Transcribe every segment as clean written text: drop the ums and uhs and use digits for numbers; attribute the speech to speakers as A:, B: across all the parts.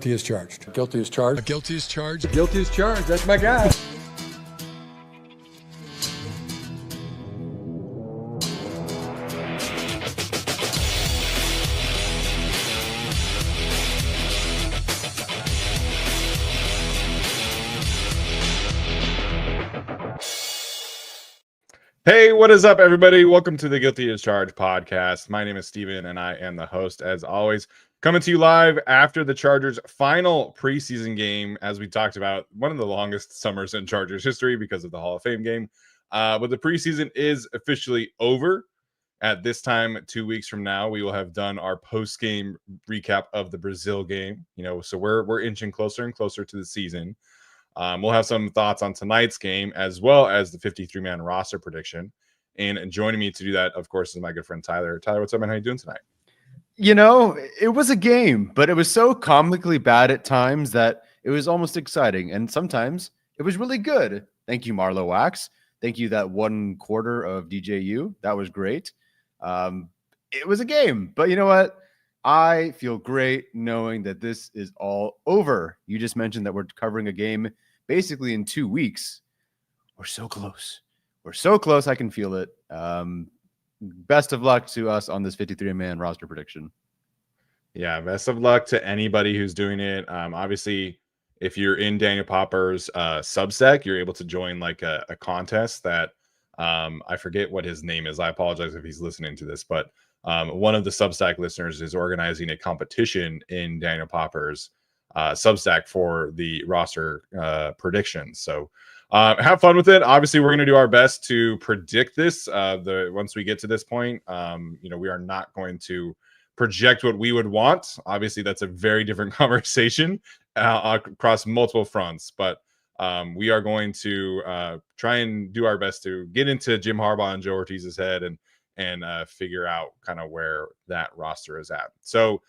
A: Guilty as charged. Guilty as charged.
B: Guilty as charged.
A: Guilty as charged. That's my guy.
C: Hey, what is up, everybody? Welcome to the Guilty as Charged podcast. My name is Steven, and I am the host, as always. Coming to you live after the Chargers' final preseason game, as we talked about, one of the longest summers in Chargers history because of the Hall of Fame game. But the preseason is officially over. At this time, 2 weeks from now, we will have done our post-game recap of the Brazil game. So we're inching closer and closer to the season. We'll have some thoughts on tonight's game as well as the 53-man roster prediction. And joining me to do that, of course, is my good friend Tyler. Tyler, what's up, man? How you doing tonight?
D: It was a game, but it was so comically bad at times that it was almost exciting. And sometimes it was really good. Thank you, Marlo Wax. Thank you, that 1 quarter of DJU. That was great. It was a game, but you know what? I feel great knowing that this is all over. You just mentioned that we're covering a game basically in 2 weeks. We're so close. We're so close. I can feel it. Best of luck to us on this 53-man roster prediction.
C: Yeah, best of luck to anybody who's doing it. Obviously, if you're in Daniel Popper's Substack, you're able to join like a contest that I forget what his name is. I apologize if he's listening to this, but one of the Substack listeners is organizing a competition in Daniel Popper's Substack for the roster predictions. So have fun with it. Obviously, we're going to do our best to predict this. Once we get to this point, we are not going to project what we would want. Obviously, that's a very different conversation across multiple fronts. But we are going to try and do our best to get into Jim Harbaugh and Joe Ortiz's head and figure out kind of where that roster is at. So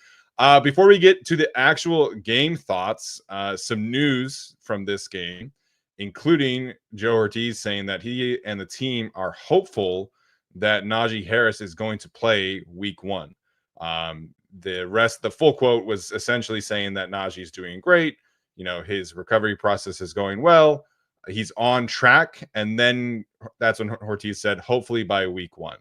C: before we get to the actual game thoughts, some news from this game, including Joe Ortiz saying that he and the team are hopeful that Najee Harris is going to play week 1. The full quote was essentially saying that Najee's doing great. His recovery process is going well. He's on track. And then that's when Ortiz said, hopefully by week 1.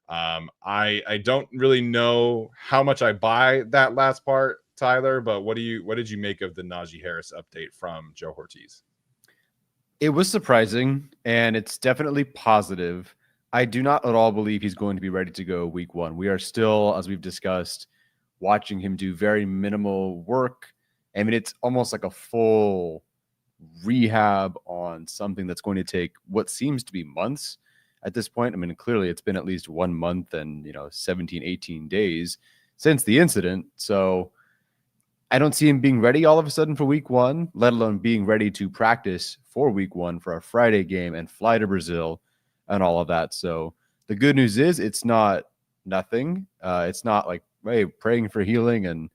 C: I don't really know how much I buy that last part, Tyler, but what did you make of the Najee Harris update from Joe Ortiz?
D: It was surprising, and it's definitely positive. I do not at all believe he's going to be ready to go week 1. We are still, as we've discussed, watching him do very minimal work. I mean, it's almost like a full rehab on something that's going to take what seems to be months at this point. I mean, clearly it's been at least 1 month and 17, 18 days since the incident. So I don't see him being ready all of a sudden for week 1, let alone being ready to practice for week 1 for a Friday game and fly to Brazil and all of that. So the good news is it's not nothing. It's not like, hey, praying for healing and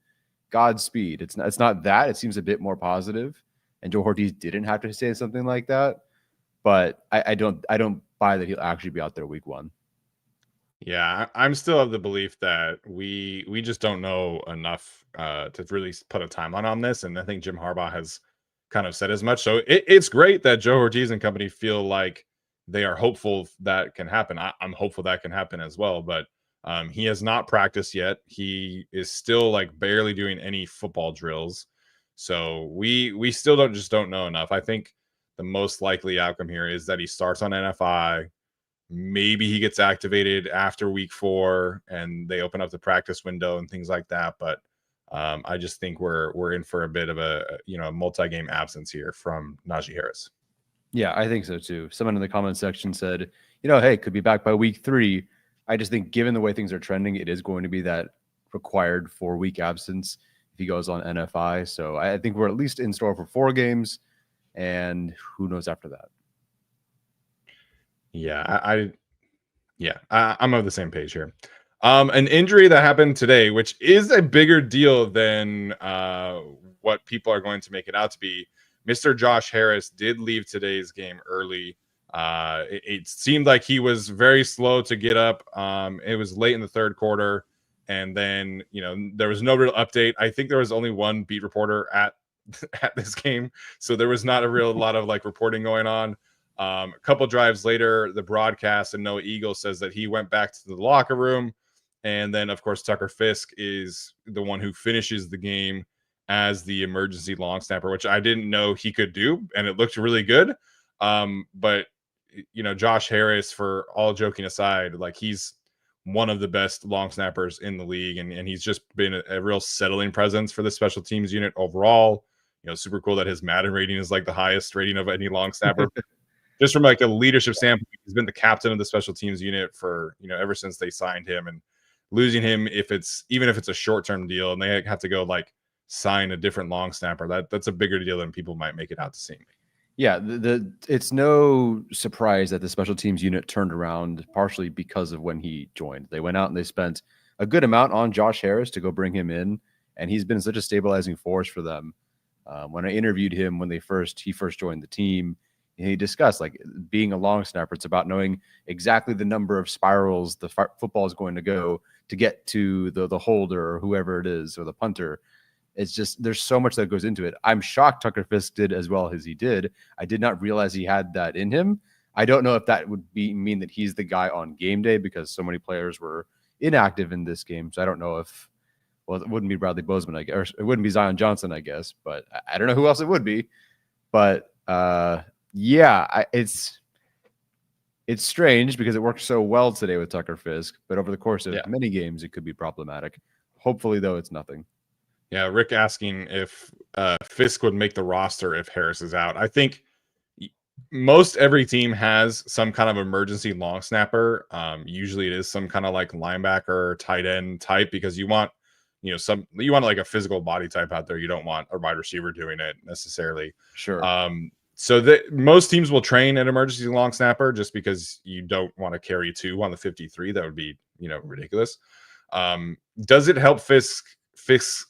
D: Godspeed. It's not that. It seems a bit more positive. And Joe Ortiz didn't have to say something like that. But I don't buy that he'll actually be out there week 1.
C: Yeah, I'm still of the belief that we just don't know enough to really put a timeline on this. And I think Jim Harbaugh has kind of said as much. So it's great that Joe Ortiz and company feel like they are hopeful that can happen. I'm hopeful that can happen as well. But he has not practiced yet. He is still like barely doing any football drills. So we still don't know enough. I think the most likely outcome here is that he starts on NFI. Maybe he gets activated after week 4 and they open up the practice window and things like that. But I just think we're in for a bit of a multi-game absence here from Najee Harris.
D: Yeah, I think so too. Someone in the comment section said, hey, could be back by week 3. I just think given the way things are trending, it is going to be that required 4-week absence if he goes on NFI. So I think we're at least in store for 4 games, and who knows after that.
C: Yeah, I'm on the same page here. An injury that happened today, which is a bigger deal than what people are going to make it out to be. Mr. Josh Harris did leave today's game early. It seemed like he was very slow to get up. It was late in the third quarter, And then, there was no real update. I think there was only one beat reporter at this game, so there was not a real lot of like reporting going on. A couple drives later, the broadcast and Noah Eagle says that he went back to the locker room, and then of course Tucker Fisk is the one who finishes the game as the emergency long snapper, which I didn't know he could do, and it looked really good. But Josh Harris, for all joking aside, like he's one of the best long snappers in the league, and he's just been a real settling presence for the special teams unit overall. Super cool that his Madden rating is like the highest rating of any long snapper. Just from like a leadership standpoint, he's been the captain of the special teams unit for ever since they signed him, and losing him, even if it's a short-term deal and they have to go like sign a different long snapper, that's a bigger deal than people might make it out to seem.
D: Yeah, it's no surprise that the special teams unit turned around partially because of when he joined. They went out and they spent a good amount on Josh Harris to go bring him in, and he's been such a stabilizing force for them. When I interviewed him when he first joined the team, he discussed like being a long snapper. It's about knowing exactly the number of spirals the football is going to go to get to the holder or whoever it is, or the punter. It's just, there's so much that goes into it. I'm shocked Tucker Fisk did as well as he did. I did not realize he had that in him. I don't know if that would mean that he's the guy on game day, because so many players were inactive in this game. So I don't know if, well, it wouldn't be Bradley Bozeman, I guess, or it wouldn't be Zion Johnson, I guess, but I don't know who else it would be. But it's strange because it worked so well today with Tucker Fisk, but over the course of many games, it could be problematic. Hopefully, though, it's nothing.
C: Yeah, Rick asking if Fisk would make the roster if Harris is out. I think most every team has some kind of emergency long snapper. Usually it is some kind of like linebacker, tight end type, because you want like a physical body type out there. You don't want a wide receiver doing it necessarily.
D: Sure.
C: So most teams will train an emergency long snapper just because you don't want to carry two on the 53. That would be ridiculous. Does it help Fisk's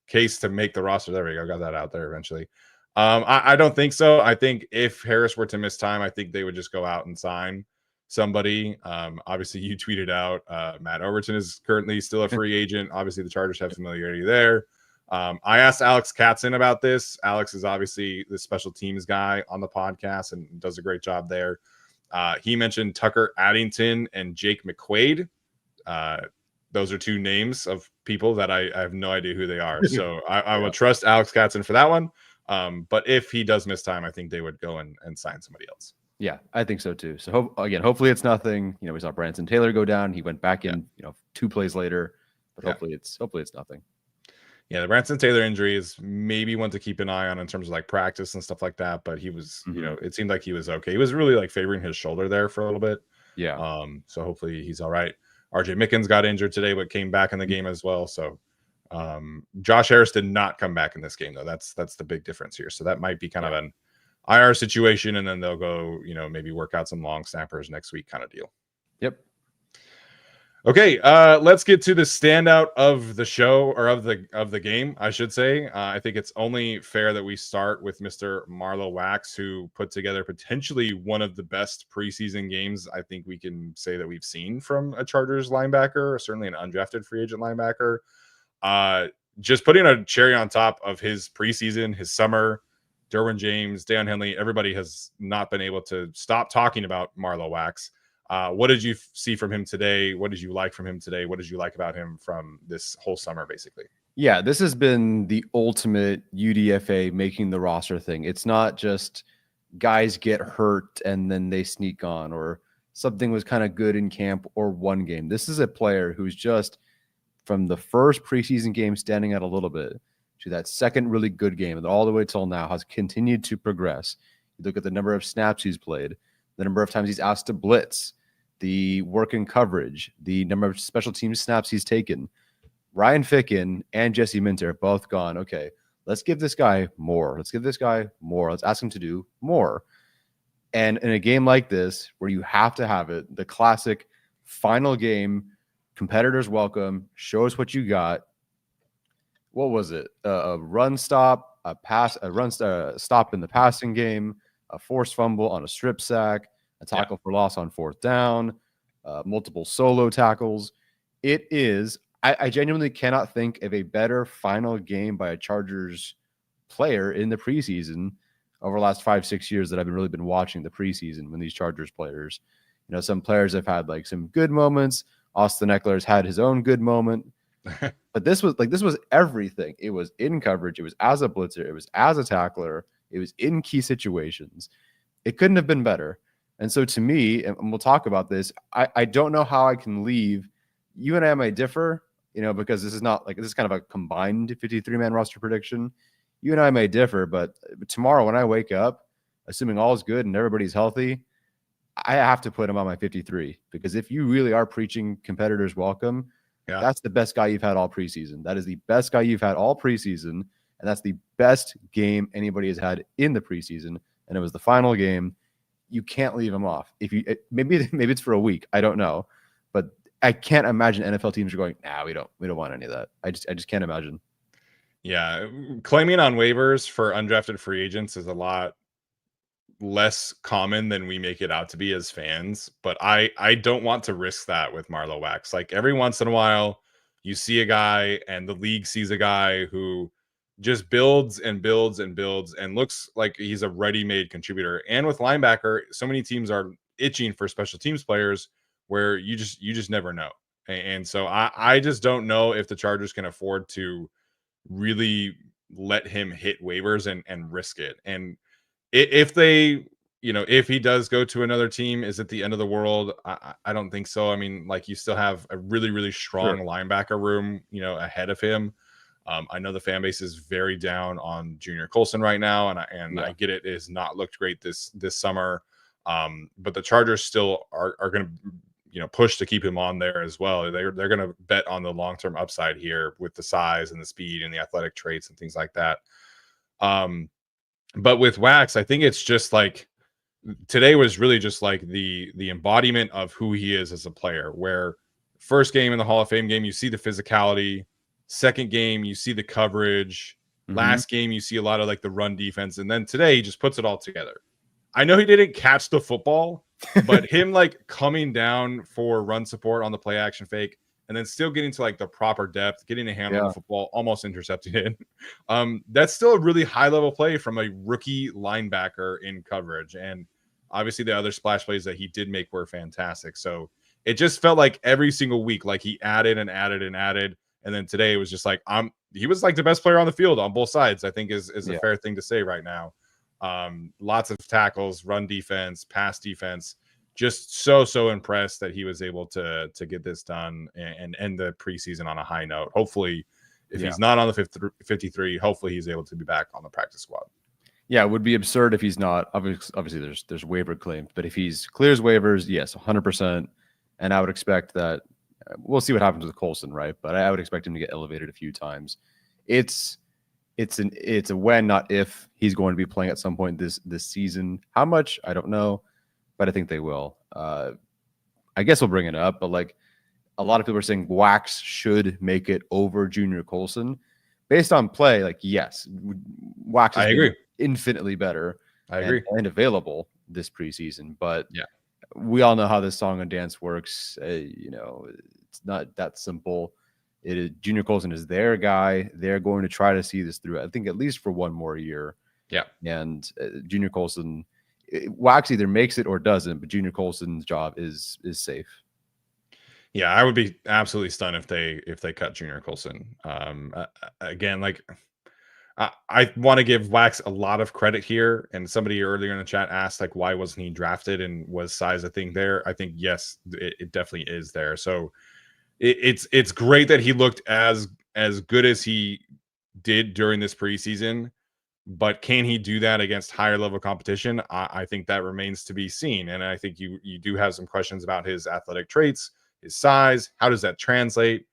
C: case to make the roster? There we go. Got that out there eventually. I don't think so. I think if Harris were to miss time, I think they would just go out and sign somebody. Obviously, you tweeted out Matt Overton is currently still a free agent. Obviously, the Chargers have familiarity there. I asked Alex Katzen about this. Alex is obviously the special teams guy on the podcast and does a great job there. He mentioned Tucker Addington and Jake McQuaid. Those are two names of people that I have no idea who they are. So I will trust Alex Katzen for that one. But if he does miss time, I think they would go and sign somebody else.
D: Yeah, I think so too. So hopefully it's nothing. We saw Branson Taylor go down. He went back in, 2 plays later. But hopefully it's nothing.
C: Yeah, the Branson Taylor injury is maybe one to keep an eye on in terms of like practice and stuff like that. But he was, it seemed like he was okay. He was really like favoring his shoulder there for a little bit.
D: Yeah.
C: So hopefully he's all right. RJ Mickens got injured today, but came back in the game as well. So Josh Harris did not come back in this game, though. That's the big difference here. So that might be kind of an IR situation, and then they'll go, maybe work out some long snappers next week kind of deal.
D: Yep.
C: Okay, let's get to the standout of the show, or of the game, I should say. I think it's only fair that we start with Mr. Marlowe Wax, who put together potentially one of the best preseason games I think we can say that we've seen from a Chargers linebacker, or certainly an undrafted free agent linebacker. Just putting a cherry on top of his preseason, his summer. Derwin James, Deion Henley, everybody has not been able to stop talking about Marlowe Wax. What did you see from him today? What did you like from him today? What did you like about him from this whole summer, basically?
D: Yeah, this has been the ultimate UDFA making the roster thing. It's not just guys get hurt and then they sneak on, or something was kind of good in camp or one game. This is a player who's just, from the first preseason game standing out a little bit to that second really good game, and all the way till now has continued to progress. You look at the number of snaps he's played, the number of times he's asked to blitz, the work in coverage, the number of special team snaps he's taken. Ryan Ficken and Jesse Minter have both gone, okay, let's give this guy more. Let's give this guy more. Let's ask him to do more. And in a game like this, where you have to have it, the classic final game, competitors welcome, show us what you got. What was it? A run stop, a stop in the passing game, a forced fumble on a strip sack, a tackle for loss on 4th down, multiple solo tackles. It is. I genuinely cannot think of a better final game by a Chargers player in the preseason over the last 5-6 years that I've really been watching the preseason when these Chargers players, some players have had like some good moments. Austin Eckler's had his own good moment, but this was everything. It was in coverage. It was as a blitzer. It was as a tackler. It was in key situations. It couldn't have been better. And so to me, and we'll talk about this, I don't know how I can leave. You and I might differ, because this is kind of a combined 53-man roster prediction. You and I may differ, but tomorrow when I wake up, assuming all is good and everybody's healthy, I have to put him on my 53, because if you really are preaching competitors welcome, that's the best guy you've had all preseason. That is the best guy you've had all preseason, and that's the best game anybody has had in the preseason, and it was the final game. You can't leave him off. Maybe it's for a week, I don't know, but I can't imagine NFL teams are going, we don't want any of that. I just can't imagine.
C: Yeah, claiming on waivers for undrafted free agents is a lot less common than we make it out to be as fans, but I don't want to risk that with Marlowe Wax. Like every once in a while, you see a guy and the league sees a guy who just builds and builds and builds and looks like he's a ready-made contributor. And with linebacker, so many teams are itching for special teams players where you just never know. And so I just don't know if the Chargers can afford to really let him hit waivers and risk it. And if they, if he does go to another team, is it the end of the world? I don't think so. I mean, like you still have a really, really strong linebacker room, ahead of him. I know the fan base is very down on Junior Colson right now, and I get it has not looked great this summer. But the Chargers still are going to, push to keep him on there as well. They're going to bet on the long-term upside here with the size and the speed and the athletic traits and things like that. But with Wax, I think it's just like today was really just like the embodiment of who he is as a player, where first game in the Hall of Fame game, you see the physicality. Second game, you see the coverage. Last game, you see a lot of like the run defense. And then today, he just puts it all together. I know he didn't catch the football, but him like coming down for run support on the play action fake and then still getting to like the proper depth, getting a hand on the football, almost intercepting it. That's still a really high level play from a rookie linebacker in coverage. And obviously the other splash plays that he did make were fantastic. So it just felt like every single week, like he added and added and added. And then today it was just like, he was like the best player on the field on both sides, I think is a fair thing to say right now. Lots of tackles, run defense, pass defense. Just so impressed that he was able to get this done and end the preseason on a high note. Hopefully, if he's not on the 53, hopefully he's able to be back on the practice squad.
D: Yeah, it would be absurd if he's not. Obviously, there's waiver claims, but if he's clears waivers, yes, 100%. And I would expect that. We'll see what happens with Colson, right? But I would expect him to get elevated a few times. It's a when, not if, he's going to be playing at some point this season. How much, I don't know, but I think they will. I guess we'll bring it up, but like a lot of people are saying Wax should make it over Junior Colson based on play. Like, yes, Wax is infinitely better.
C: I agree.
D: And available this preseason, but we all know how this song and dance works. It's not that simple. Junior Colson is their guy. They're going to try to see this through, I think, at least for one more year. Yeah. And Junior Colson, Wax either makes it or doesn't, but Junior Colson's job is safe.
C: Yeah, I would be absolutely stunned if they cut Junior Colson. Again, like I want to give Wax a lot of credit here. And somebody earlier in the chat asked, like, why wasn't he drafted and was size a thing there? I think, yes, it definitely is there. So it's great that he looked as good as he did during this preseason. But can he do that against higher level competition? I think that remains to be seen. And I think you do have some questions about his athletic traits, his size. How does that translate?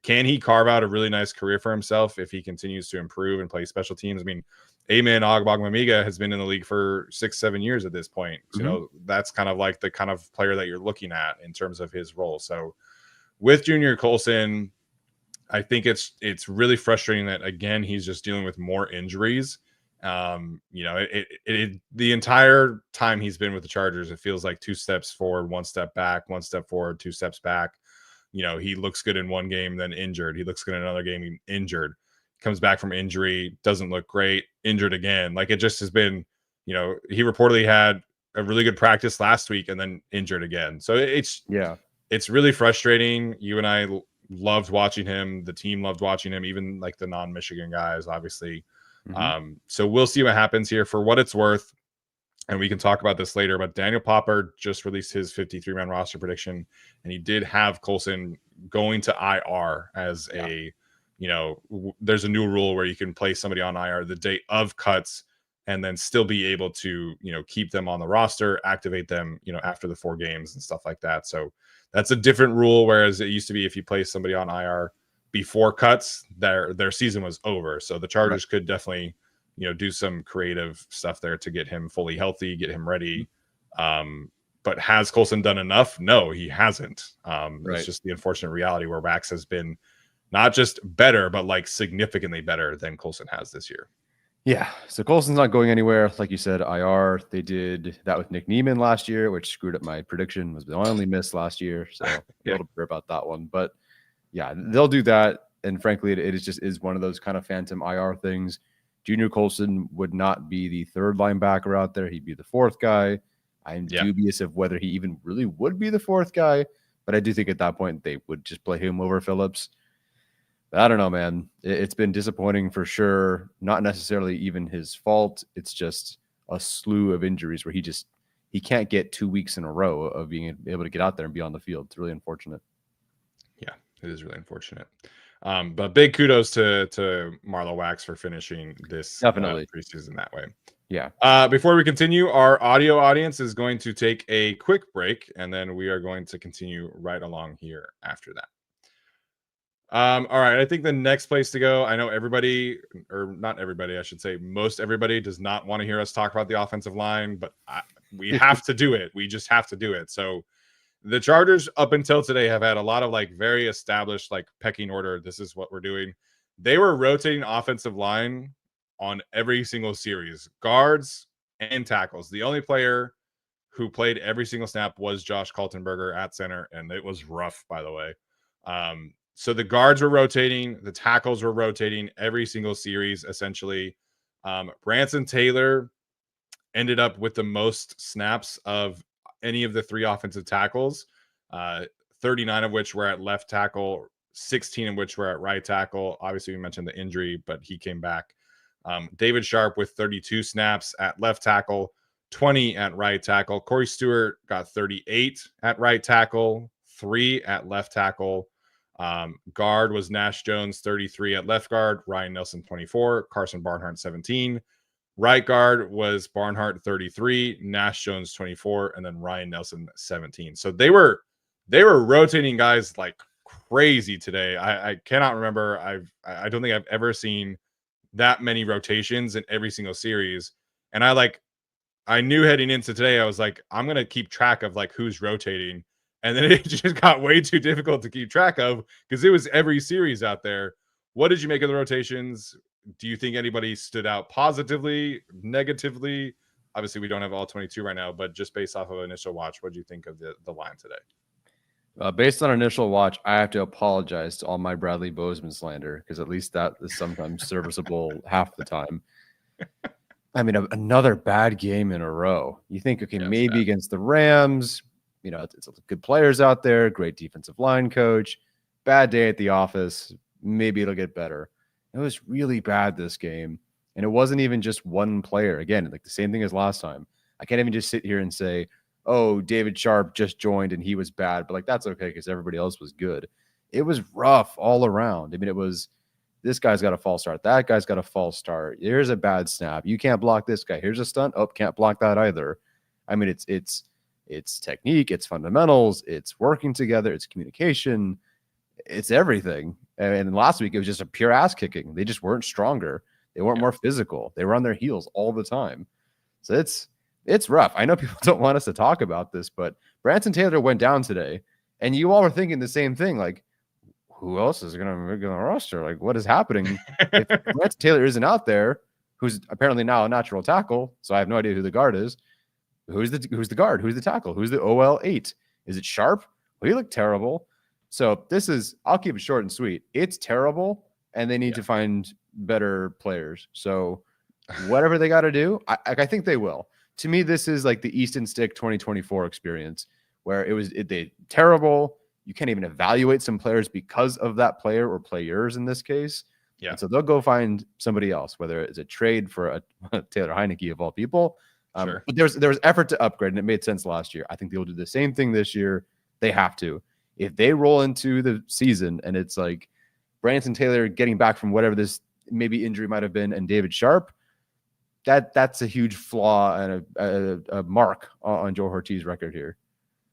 C: Can he carve out a really nice career for himself if he continues to improve and play special teams? I mean, Amen Ogbongbemiga has been in the league for 6-7 years at this point. So that's kind of like the kind of player that you're looking at in terms of his role. So with Junior Colson, I think it's really frustrating that, again, he's just dealing with more injuries. The entire time he's been with the Chargers, it feels like 2 steps forward, 1 step back, 1 step forward, 2 steps back. he looks good in one game, then injured. He looks good in another game, injured. Comes back from injury, doesn't look great, injured again. Like it just has been, he reportedly had a really good practice last week and then injured again. So it's really frustrating. You and I loved watching him. The team loved watching him, even like the non-Michigan guys, obviously. So we'll see what happens here. For what it's worth, and we can talk about this later, but Daniel Popper just released his 53-man roster prediction, and he did have Colson going to IR as there's a new rule where you can place somebody on IR the day of cuts and then still be able to, keep them on the roster, activate them, after the 4 games and stuff like that. So that's a different rule. Whereas it used to be if you place somebody on IR before cuts, their season was over. So the Chargers could definitely, do some creative stuff there to get him fully healthy, get him ready. But has Colson done enough? No, he hasn't. It's just the unfortunate reality where Wax has been not just better, but like significantly better than Colson has this year.
D: Yeah. So Colson's not going anywhere. Like you said, IR, they did that with Nick Niemann last year, which screwed up my prediction. Was the only miss last year. So a little bit about that one. But yeah, they'll do that. And frankly, it is one of those kind of phantom IR things. Junior Colson would not be the 3rd linebacker out there. He'd be the 4th guy. I'm dubious of whether he even really would be the 4th guy. But I do think at that point they would just play him over Phillips. I don't know, man. It's been disappointing for sure. Not necessarily even his fault. It's just a slew of injuries where he can't get 2 weeks in a row of being able to get out there and be on the field. It's really unfortunate.
C: Yeah, it is really unfortunate. But big kudos to Marlo Wax for finishing this preseason that way.
D: Yeah.
C: Before we continue, our audio audience is going to take a quick break, and then we are going to continue right along here after that. All right. I think the next place to go, I know everybody, or not everybody, I should say, most everybody does not want to hear us talk about the offensive line, but we have to do it. We just have to do it. So the Chargers up until today have had a lot of like very established like pecking order. This is what we're doing. They were rotating offensive line on every single series, guards and tackles. The only player who played every single snap was Josh Kaltenberger at center, and it was rough, by the way. So the guards were rotating, the tackles were rotating every single series, essentially. Branson Taylor ended up with the most snaps of any of the 3 offensive tackles, 39 of which were at left tackle, 16 of which were at right tackle. Obviously, we mentioned the injury, but he came back. David Sharp with 32 snaps at left tackle, 20 at right tackle. Corey Stewart got 38 at right tackle, 3 at left tackle. Guard was Nash Jones, 33 at left guard, Ryan Nelson, 24, Carson Barnhart, 17. Right guard was Barnhart, 33, Nash Jones, 24, and then Ryan Nelson, 17. So they were rotating guys like crazy today. I cannot remember. I don't think I've ever seen that many rotations in every single series. And I knew heading into today, I was like, I'm going to keep track of like who's rotating. And then it just got way too difficult to keep track of because it was every series out there. What did you make of the rotations? Do you think anybody stood out positively, negatively? Obviously, we don't have all 22 right now, but just based off of initial watch, what do you think of the line today?
D: Based on initial watch, I have to apologize to all my Bradley Bozeman slander because at least that is sometimes serviceable half the time. I mean, another bad game in a row. You think, okay, maybe against the Rams, it's good players out there, great defensive line coach, bad day at the office, maybe it'll get better. It was really bad this game, and it wasn't even just one player. Again, like the same thing as last time. I can't even just sit here and say, oh, David Sharp just joined and he was bad, but like that's okay because everybody else was good. It was rough all around. I mean, it was this guy's got a false start, that guy's got a false start. Here's a bad snap. You can't block this guy. Here's a stunt. Oh, can't block that either. I mean, it's technique, it's fundamentals, it's working together, it's communication, it's everything. And last week it was just a pure ass kicking. They just weren't stronger. They weren't more physical. They were on their heels all the time. So it's rough. I know people don't want us to talk about this, but Branson Taylor went down today, and you all were thinking the same thing. Like, who else is going to make on the roster? Like, what is happening? If Branson Taylor isn't out there, who's apparently now a natural tackle, so I have no idea who the guard is. Who's the guard? Who's the tackle? Who's the OL8? Is it Sharp? Well, he looked terrible. So this is, I'll keep it short and sweet. It's terrible, and they need to find better players. So whatever they got to do, I think they will. To me, this is like the Easton Stick 2024 experience, where they terrible. You can't even evaluate some players because of that player or players in this case.
C: Yeah.
D: And so they'll go find somebody else, whether it's a trade for a Taylor Heineke of all people.
C: Sure.
D: But there was effort to upgrade, and it made sense last year. I think they'll do the same thing this year. They have to. If they roll into the season and it's like Branson Taylor getting back from whatever this maybe injury might have been, and David Sharp, that's a huge flaw and a mark on Joe Horty's record here.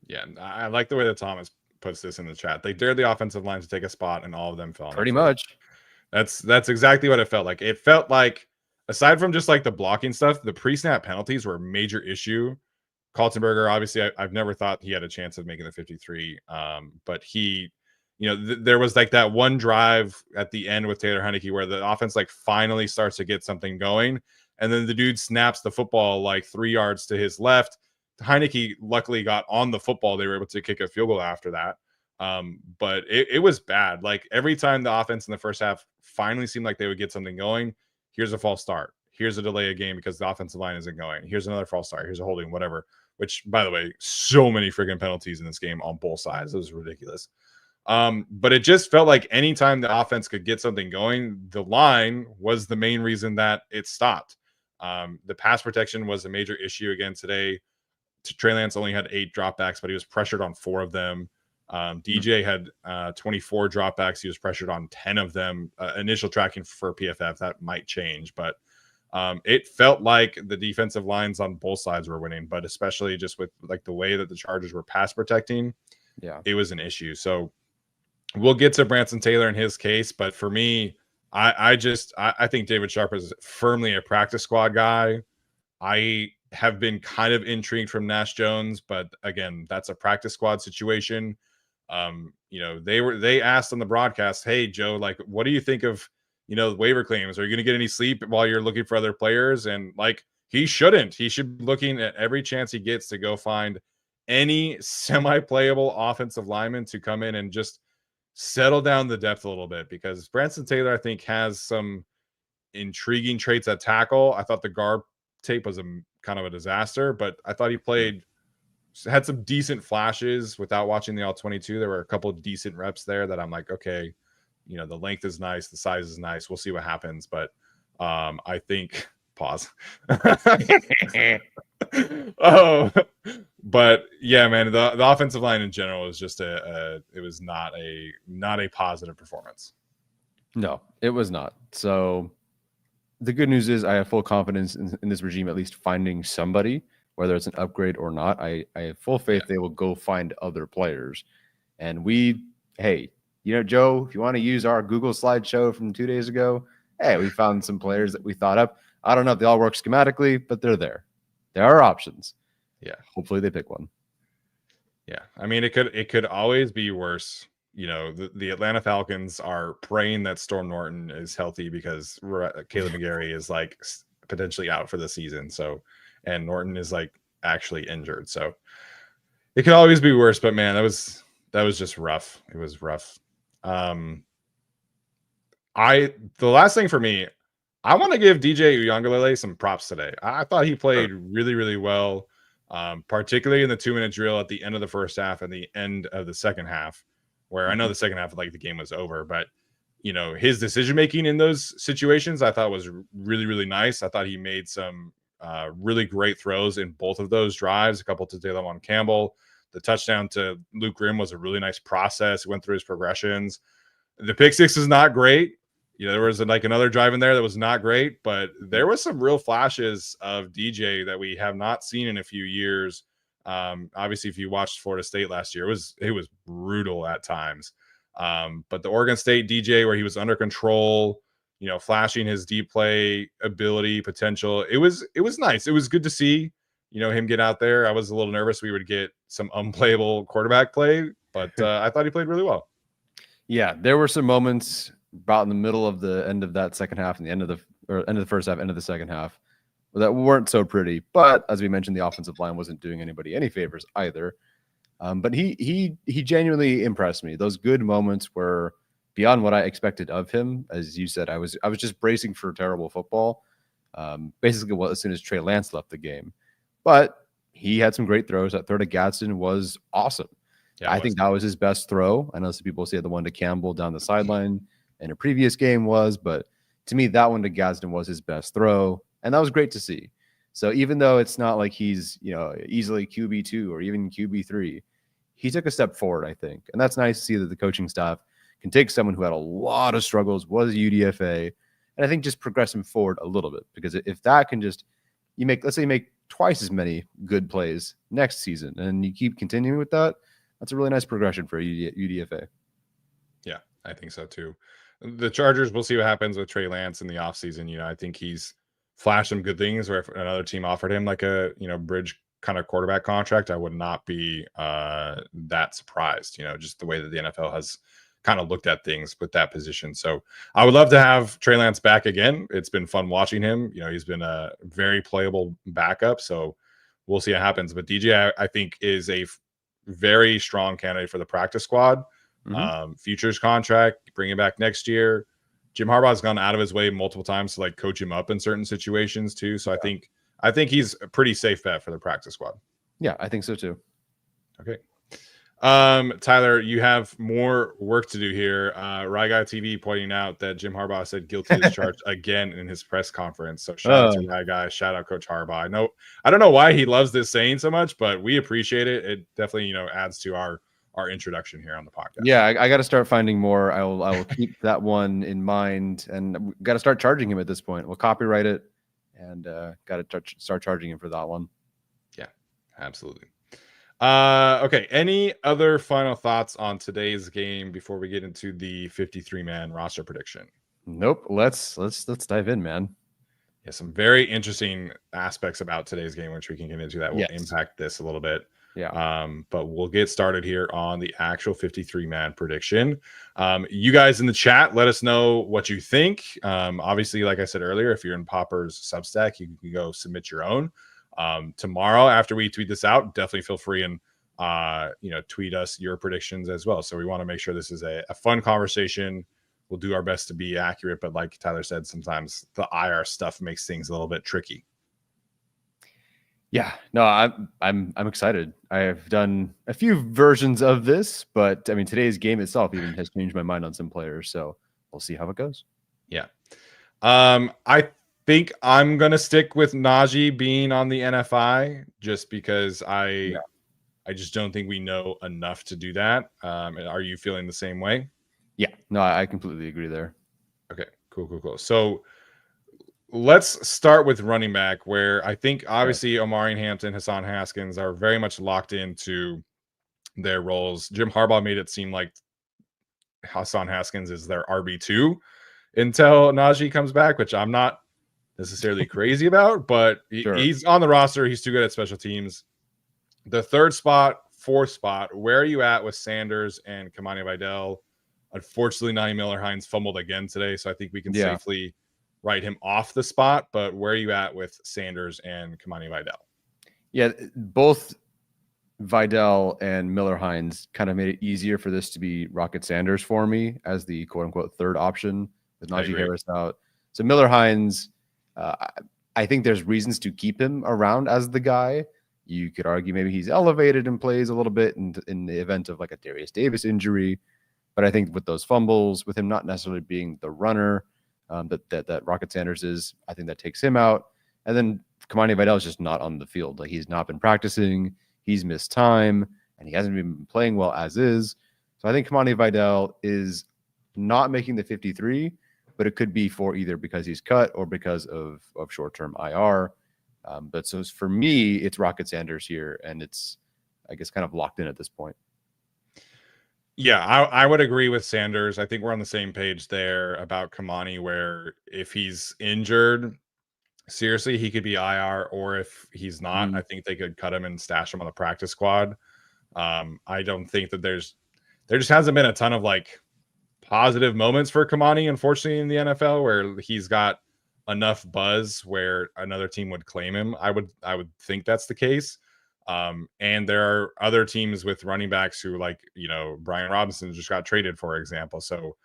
C: Yeah, I like the way that Thomas puts this in the chat. They dared the offensive line to take a spot, and all of them fell.
D: Pretty much.
C: That's exactly what it felt like. It felt like, aside from just like the blocking stuff, the pre-snap penalties were a major issue. Kaltenberger, obviously, I've never thought he had a chance of making the 53. But he, there was like that one drive at the end with Taylor Heineke where the offense like finally starts to get something going. And then the dude snaps the football like 3 yards to his left. Heineke luckily got on the football. They were able to kick a field goal after that. But it was bad. Like every time the offense in the first half finally seemed like they would get something going, here's a false start. Here's a delay of game because the offensive line isn't going. Here's another false start. Here's a holding, whatever. Which, by the way, so many freaking penalties in this game on both sides. It was ridiculous. But it just felt like anytime the offense could get something going, the line was the main reason that it stopped. The pass protection was a major issue again today. Trey Lance only had 8 dropbacks, but he was pressured on 4 of them. DJ had 24 dropbacks. He was pressured on 10 of them. Initial tracking for PFF, that might change, but it felt like the defensive lines on both sides were winning, but especially just with like the way that the Chargers were pass protecting, it was an issue. So we'll get to Branson Taylor in his case, but for me, I think David Sharp is firmly a practice squad guy. I have been kind of intrigued from Nash Jones, but again, that's a practice squad situation. They asked on the broadcast, "Hey Joe, like, what do you think of waiver claims? Are you going to get any sleep while you're looking for other players?" And like, he shouldn't. He should be looking at every chance he gets to go find any semi-playable offensive lineman to come in and just settle down the depth a little bit, because Branson Taylor, I think, has some intriguing traits at tackle. I thought the guard tape was kind of a disaster, but I thought he had some decent flashes without watching the all 22. There were a couple of decent reps there that I'm like, okay, the length is nice, the size is nice. We'll see what happens. But I think pause. But yeah, man, the offensive line in general was just it was not a positive performance.
D: No, it was not. So the good news is I have full confidence in this regime at least finding somebody, whether it's an upgrade or not. I have full faith they will go find other players. And Joe, if you want to use our Google slideshow from 2 days ago, hey, we found some players that we thought up. I don't know if they all work schematically, but they're there. There are options.
C: Yeah.
D: Hopefully they pick one.
C: Yeah. I mean, it could always be worse. The Atlanta Falcons are praying that Storm Norton is healthy because Caleb McGarry is like potentially out for the season. So, and Norton is like actually injured. So it could always be worse, but man, that was just rough. It was rough. The last thing for me, I want to give DJ Uiagalelei some props today. I thought he played really, really well, particularly in the 2-minute drill at the end of the first half and the end of the second half, where I know the second half, like, the game was over, but his decision-making in those situations, I thought was really, really nice. I thought he made some really great throws in both of those drives, a couple to Delon Campbell. The touchdown to Luke Grimm was a really nice process. He went through his progressions. The pick six is not great. There was like another drive in there that was not great, but there was some real flashes of DJ that we have not seen in a few years. Obviously, if you watched Florida State last year, it was brutal at times. But the Oregon State DJ, where he was under control, flashing his deep play ability, potential, it was nice. It was good to see, him get out there. I was a little nervous we would get some unplayable quarterback play, but I thought he played really well.
D: Yeah, there were some moments about in the middle of the end of that second half and the end of the first half, end of the second half, that weren't so pretty. But as we mentioned, the offensive line wasn't doing anybody any favors either. But he genuinely impressed me. Those good moments were beyond what I expected of him. As you said, I was just bracing for terrible football. Basically, well, as soon as Trey Lance left the game, but he had some great throws. That throw to Gadsden was awesome. Yeah, I think that was his best throw. I know some people say the one to Campbell down the sideline in a previous game was, but to me, that one to Gadsden was his best throw, and that was great to see. So even though it's not like he's easily QB2 or even QB3, he took a step forward, I think, and that's nice to see that the coaching staff can take someone who had a lot of struggles, was a UDFA, and I think just progress him forward a little bit, because if that can just let's say you make twice as many good plays next season, and you keep continuing with that, that's a really nice progression for a UDFA.
C: Yeah, I think so too. The Chargers, we'll see what happens with Trey Lance in the offseason. I think he's flashed some good things where if another team offered him like a, bridge kind of quarterback contract, I would not be that surprised, just the way that the NFL has kind of looked at things with that position. So I would love to have Trey Lance back again. It's been fun watching him. He's been a very playable backup. So we'll see what happens. But DJ, I think, is a very strong candidate for the practice squad. Futures contract, bring him back next year. Jim Harbaugh's gone out of his way multiple times to coach him up in certain situations too. So yeah. I think he's a pretty safe bet for the practice squad.
D: Yeah, I think so too.
C: Okay. Tyler, you have more work to do here. Rye Guy TV pointing out that Jim Harbaugh said guilty as charged again in his press conference. So shout out to Rye Guy, shout out Coach Harbaugh. I don't know why he loves this saying so much, but we appreciate it. It definitely, adds to our introduction here on the podcast.
D: Yeah, I got to start finding more. I will keep that one in mind, and got to start charging him at this point. We'll copyright it, and got to start charging him for that one.
C: Yeah, absolutely. Okay. Any other final thoughts on today's game before we get into the 53-man roster prediction?
D: Nope. Let's dive in, man.
C: Yeah, some very interesting aspects about today's game, which we can get into that will impact this a little bit.
D: Yeah.
C: But we'll get started here on the actual 53-man prediction. You guys in the chat, let us know what you think. Obviously, like I said earlier, if you're in Popper's Substack, you can go submit your own. Tomorrow, after we tweet this out, definitely feel free and tweet us your predictions as well. So we want to make sure this is a fun conversation. We'll do our best to be accurate, but like Tyler said, sometimes the IR stuff makes things a little bit tricky.
D: Yeah, no, I'm excited. I have done a few versions of this, but I mean, today's game itself even has changed my mind on some players. So we'll see how it goes.
C: Yeah. I think I'm going to stick with Najee being on the NFI just because I just don't think we know enough to do that. Are you feeling the same way?
D: Yeah, no, I completely agree there.
C: Okay, cool. So let's start with running back, where I think obviously Omari Hampton, Hassan Haskins are very much locked into their roles. Jim Harbaugh made it seem like Hassan Haskins is their RB2 until Najee comes back, which I'm not necessarily crazy about, but he's on the roster. He's too good at special teams. The fourth spot, where are you at with Sanders and Kamani Vidal? Unfortunately, Naeem Miller-Hines fumbled again today, so I think we can safely write him off the spot. But where are you at with Sanders and Kamani Vidal?
D: Yeah, both Vidal and Miller-Hines kind of made it easier for this to be Rocket Sanders for me as the quote-unquote third option with Najee Harris out. So Miller-Hines, I think there's reasons to keep him around as the guy. You could argue maybe he's elevated and plays a little bit in the event of like a Darius Davis injury. But I think with those fumbles, with him not necessarily being the runner that Rocket Sanders is, I think that takes him out. And then Kamani Vidal is just not on the field. Like, he's not been practicing, he's missed time, and he hasn't been playing well as is. So I think Kamani Vidal is not making the 53, but it could be for either because he's cut or because of short-term IR. But so for me, it's Rocket Sanders here, and it's, I guess, kind of locked in at this point.
C: Yeah, I would agree with Sanders. I think we're on the same page there about Kamani, where if he's injured, seriously, he could be IR, or if he's not, I think they could cut him and stash him on the practice squad. I don't think that there just hasn't been a ton of like positive moments for Kamani, unfortunately, in the NFL, where he's got enough buzz where another team would claim him. I would think that's the case. And there are other teams with running backs who, like, Brian Robinson just got traded, for example. So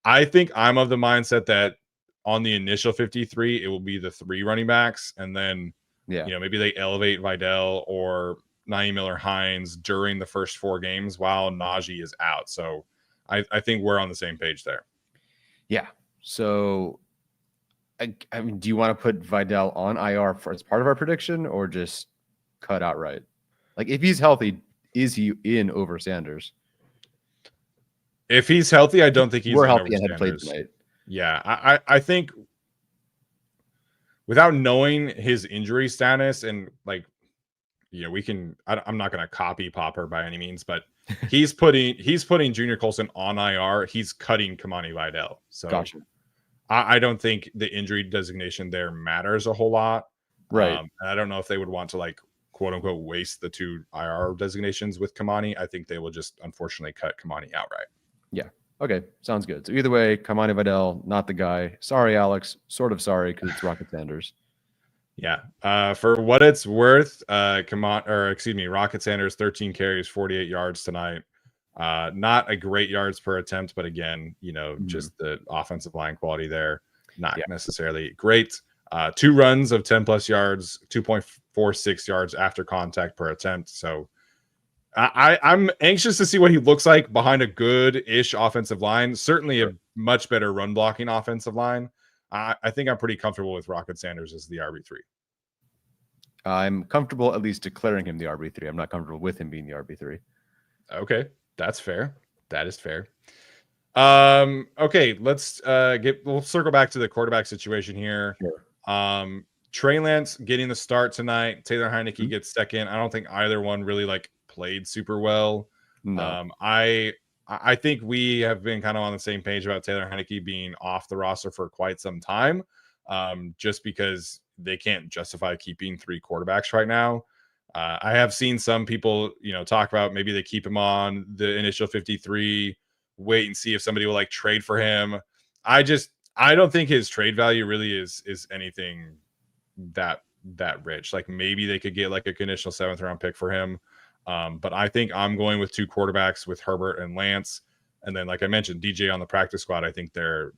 C: I think I'm of the mindset that on the initial 53, it will be the 3 running backs. And then, maybe they elevate Vidal or Naeem Miller-Hines during the first 4 games while Najee is out. So I think we're on the same page there.
D: Yeah. So, I mean, do you want to put Vidal on IR as part of our prediction or just cut outright? Like, if he's healthy, is he in over Sanders?
C: If he's healthy, I don't think he's
D: more
C: in
D: healthy
C: over
D: and had played
C: Sanders.
D: tonight.
C: Yeah, I think without knowing his injury status and like, I'm not going to copy Popper by any means, but he's putting Junior Colson on IR. He's cutting Kamani Vidal. So
D: gotcha.
C: I don't think the injury designation there matters a whole lot.
D: Right.
C: And I don't know if they would want to, like, quote unquote, waste the 2 IR designations with Kamani. I think they will just unfortunately cut Kamani outright.
D: Yeah. Okay. Sounds good. So either way, Kamani Vidal, not the guy. Sorry, Alex. Sort of sorry because it's Rocket Sanders.
C: Yeah. For what it's worth, Rocket Sanders, 13 carries, 48 yards tonight. Not a great yards per attempt, but again, just the offensive line quality there, not necessarily great. 2 runs of 10 plus yards, 2.46 yards after contact per attempt. So I'm anxious to see what he looks like behind a good-ish offensive line. Certainly a much better run blocking offensive line. I think I'm pretty comfortable with Rocket Sanders as the RB3.
D: I'm comfortable at least declaring him the RB3. I'm not comfortable with him being the RB3.
C: Okay, that's fair. That is fair. Okay, we'll circle back to the quarterback situation here.
D: Sure.
C: Trey Lance getting the start tonight. Taylor Heineke gets second. I don't think either one really played super well.
D: No.
C: I think we have been kind of on the same page about Taylor Heineke being off the roster for quite some time, just because they can't justify keeping 3 quarterbacks right now. I have seen some people, talk about maybe they keep him on the initial 53, wait and see if somebody will trade for him. I don't think his trade value really is anything that rich. Maybe they could get a conditional 7th round pick for him. But I think I'm going with 2 quarterbacks with Herbert and Lance. And then, like I mentioned, DJ on the practice squad. I think they're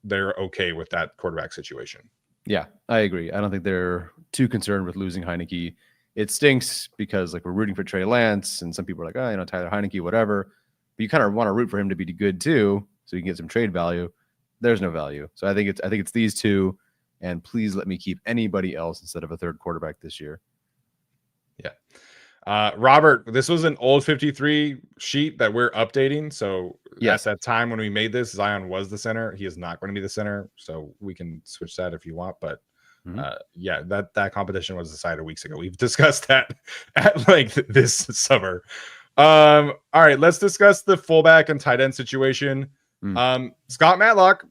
C: okay with that quarterback situation.
D: Yeah, I agree. I don't think they're too concerned with losing Heineke. It stinks because we're rooting for Trey Lance, and some people are like, Tyler Heineke, whatever. But you kind of want to root for him to be good too, so you can get some trade value. There's no value. So I think it's these 2, and please let me keep anybody else instead of a 3rd quarterback this year.
C: Yeah. Robert, this was an old 53 sheet that we're updating. So at that time when we made this, Zion was the center. He is not going to be the center. So we can switch that if you want. But that competition was decided weeks ago. We've discussed that at length this summer. All right, let's discuss the fullback and tight end situation. Scott Matlock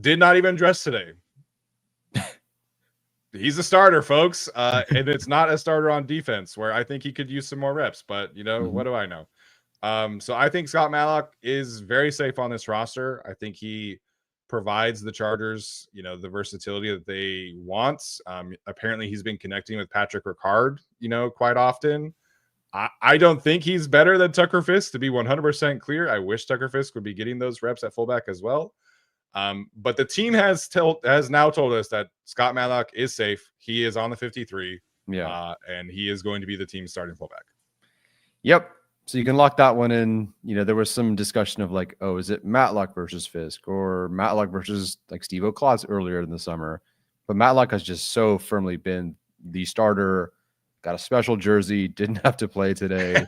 C: did not even dress today. He's a starter, folks. And it's not a starter on defense, where I think he could use some more reps, but what do I know? So I think Scott Matlock is very safe on this roster. I think he provides the Chargers, the versatility that they want. Apparently he's been connecting with Patrick Ricard, quite often. I don't think he's better than Tucker Fisk, to be 100% clear. I wish Tucker Fisk would be getting those reps at fullback as well. But the team has now told us that Scott Matlock is safe. He is on the 53. And he is going to be the team's starting fullback.
D: Yep. So you can lock that one in. There was some discussion of is it Matlock versus Fisk or Matlock versus Steve O'Klotz earlier in the summer? But Matlock has just so firmly been the starter, got a special jersey, didn't have to play today.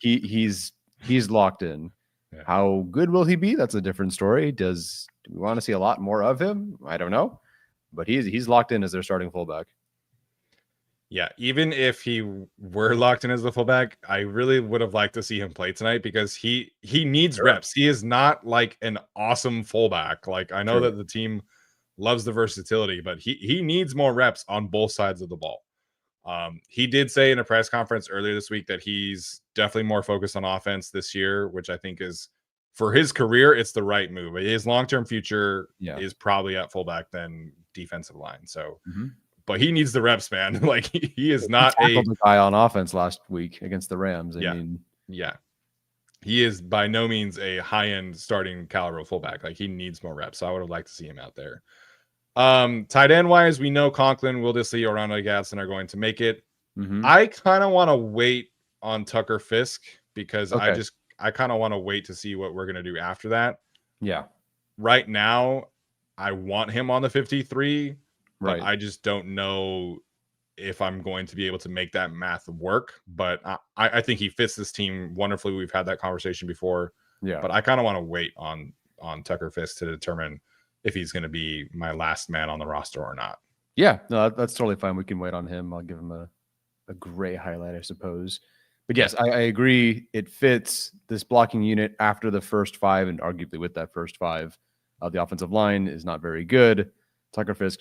D: He's locked in. Yeah. How good will he be? That's a different story. Do we want to see a lot more of him? I don't know. But he's locked in as their starting fullback.
C: Yeah, even if he were locked in as the fullback, I really would have liked to see him play tonight because he needs reps. He is not an awesome fullback. I know that the team loves the versatility, but he needs more reps on both sides of the ball. He did say in a press conference earlier this week that he's definitely more focused on offense this year, which I think is, for his career, it's the right move. His long-term future is probably at fullback than defensive line. So but he needs the reps, man. Like he is
D: He
C: not
D: tackled the guy on offense last week against the Rams. I mean,
C: he is by no means a high-end starting caliber fullback. Like he needs more reps. So I would have liked to see him out there. Tight end wise, we know Conklin, Wildesley, Orlando Gadsden are going to make it. I kind of want to wait on Tucker Fisk because I kind of want to wait to see what we're going to do after that.
D: Yeah.
C: Right now, I want him on the 53.
D: Right.
C: I just don't know if I'm going to be able to make that math work. But I think he fits this team wonderfully. We've had that conversation before.
D: Yeah.
C: But I kind of want to wait on Tucker Fisk to determine if he's going to be my last man on the roster or not.
D: Yeah, no, that's totally fine. We can wait on him. I'll give him a great highlight, I suppose. But yes, I agree. It fits this blocking unit after the first 5, and arguably with that first 5, the offensive line is not very good. Tucker Fisk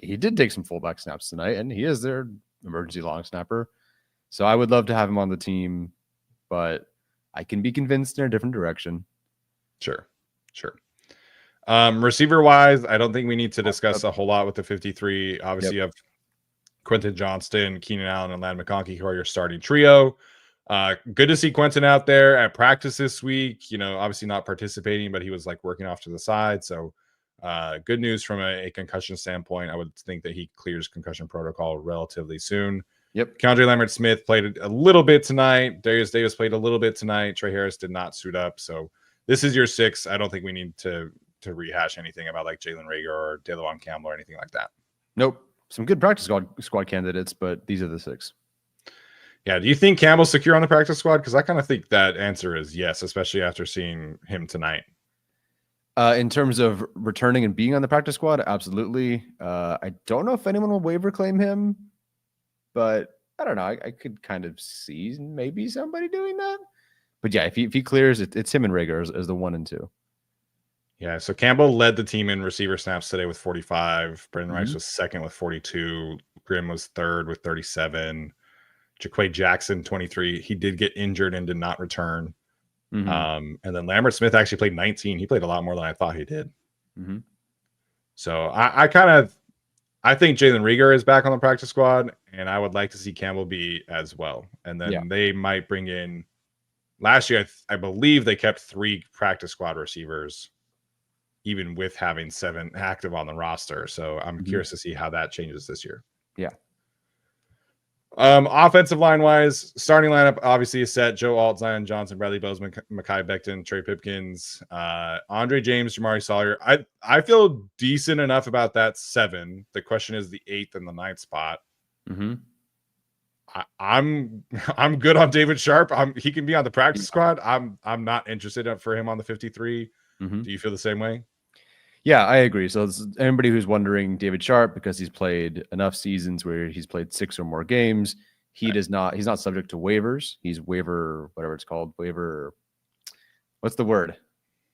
D: he did take some fullback snaps tonight, and he is their emergency long snapper. So I would love to have him on the team, but I can be convinced in a different direction.
C: Sure. Receiver wise, I don't think we need to discuss a whole lot with the 53. Obviously, you have Quentin Johnston, Keenan Allen, and Ladd McConkey, who are your starting trio. Good to see Quentin out there at practice this week. Obviously not participating, but he was like working off to the side. So good news from a concussion standpoint. I would think that he clears concussion protocol relatively soon.
D: Yep.
C: Keandre Lambert-Smith played a little bit tonight. Darius Davis played a little bit tonight. Trey Harris did not suit up. So this is your 6. I don't think we need to rehash anything about like Jalen Reagor or Delaware Campbell or anything like that.
D: Nope. Some good practice squad candidates, but these are the 6.
C: Yeah. Do you think Campbell's secure on the practice squad? Because I kind of think that answer is yes, especially after seeing him tonight.
D: In terms of returning and being on the practice squad, absolutely. I don't know if anyone will waiver claim him, but I don't know. I could kind of see maybe somebody doing that. But yeah, if he clears, it's him and Reagor as the 1 and 2.
C: Yeah, so Campbell led the team in receiver snaps today with 45. Brendan Rice was second with 42. Grimm was third with 37. Jaquay Jackson, 23. He did get injured and did not return. And then Lambert Smith actually played 19. He played a lot more than I thought he did. So I think Jalen Reagor is back on the practice squad, and I would like to see Campbell be as well. And then they might bring in last year. I believe they kept 3 practice squad receivers, even with having 7 active on the roster. So I'm curious to see how that changes this year.
D: Yeah.
C: Offensive line wise, starting lineup obviously is set. Joe Alt, Zion Johnson, Bradley Bozeman, Mekhi Becton, Trey Pipkins, Andre James, Jamari Sawyer. I feel decent enough about that 7. The question is the 8th and the 9th spot. I'm good on David Sharp. He can be on the practice squad. I'm not interested for him on the 53. Do you feel the same way?
D: Yeah, I agree. So anybody who's wondering, David Sharp, because he's played enough seasons where he's played 6 or more games, he's not subject to waivers. He's whatever it's called. What's the word?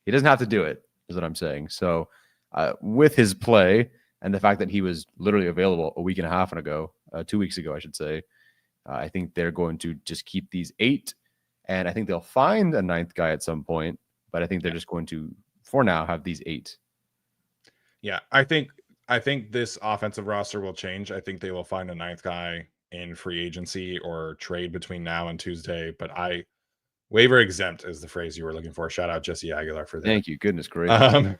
D: He doesn't have to do it, is what I'm saying. So with his play and the fact that he was literally available a week and a half ago, 2 weeks ago, I should say, I think they're going to just keep these 8. And I think they'll find a 9th guy at some point, but I think they're just going to, for now, have these 8.
C: Yeah, I think this offensive roster will change. I think they will find a 9th guy in free agency or trade between now and Tuesday. But waiver exempt is the phrase you were looking for. Shout out Jesse Aguilar for that.
D: Thank you. Goodness gracious.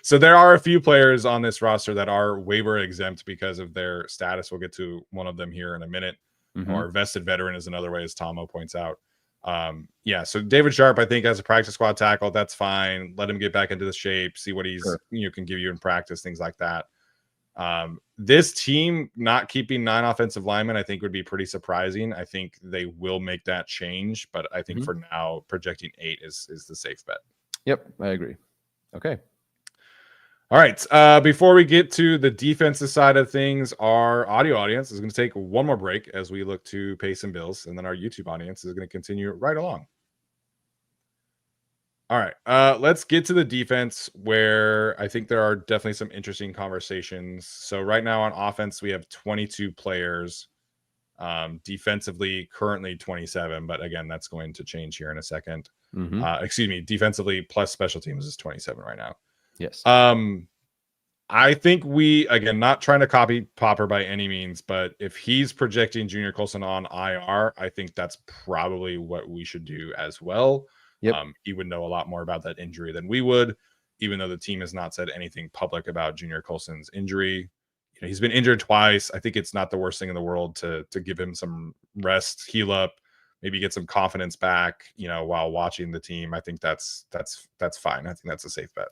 C: So there are a few players on this roster that are waiver exempt because of their status. We'll get to one of them here in a minute. Or vested veteran is another way, as Tomo points out. So David Sharp, I think, as a practice squad tackle, that's fine. Let him get back into the shape, see what he's can give you in practice, things like that. This team not keeping 9 offensive linemen, I think, would be pretty surprising. I think they will make that change, but I think for now, projecting 8 is the safe bet.
D: Yep, I agree. Okay.
C: All right. Before we get to the defensive side of things, our audio audience is going to take one more break as we look to pay some bills, and then our YouTube audience is going to continue right along. All right. Let's get to the defense, where I think there are definitely some interesting conversations. So right now on offense, we have 22 players. Defensively, currently 27, but again, that's going to change here in a second. Defensively plus special teams is 27 right now.
D: Yes.
C: I think again, not trying to copy Popper by any means, but if he's projecting Junior Colson on IR, I think that's probably what we should do as well.
D: Yep.
C: He would know a lot more about that injury than we would, even though the team has not said anything public about Junior Colson's injury. He's been injured twice. I think it's not the worst thing in the world to give him some rest, heal up, maybe get some confidence back, while watching the team. I think that's fine. I think that's a safe bet.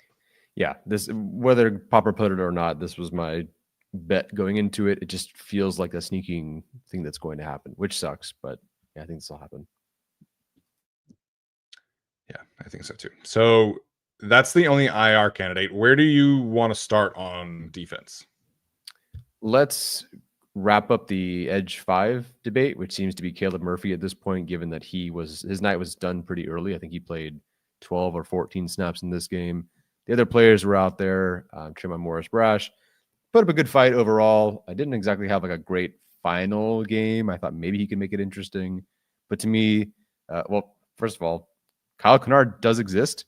D: Yeah, this, whether Popper put it or not, this was my bet going into it. It just feels like a sneaking thing that's going to happen, which sucks, but yeah, I think this will happen.
C: Yeah, I think so too. So that's the only IR candidate. Where do you want to start on defense?
D: Let's wrap up the edge 5 debate, which seems to be Caleb Murphy at this point, given that his night was done pretty early. I think he played 12 or 14 snaps in this game. The other players were out there. Tremont Morris-Brash put up a good fight overall. I didn't exactly have like a great final game. I thought maybe he could make it interesting. But to me, well, first of all, Kyle Kennard does exist.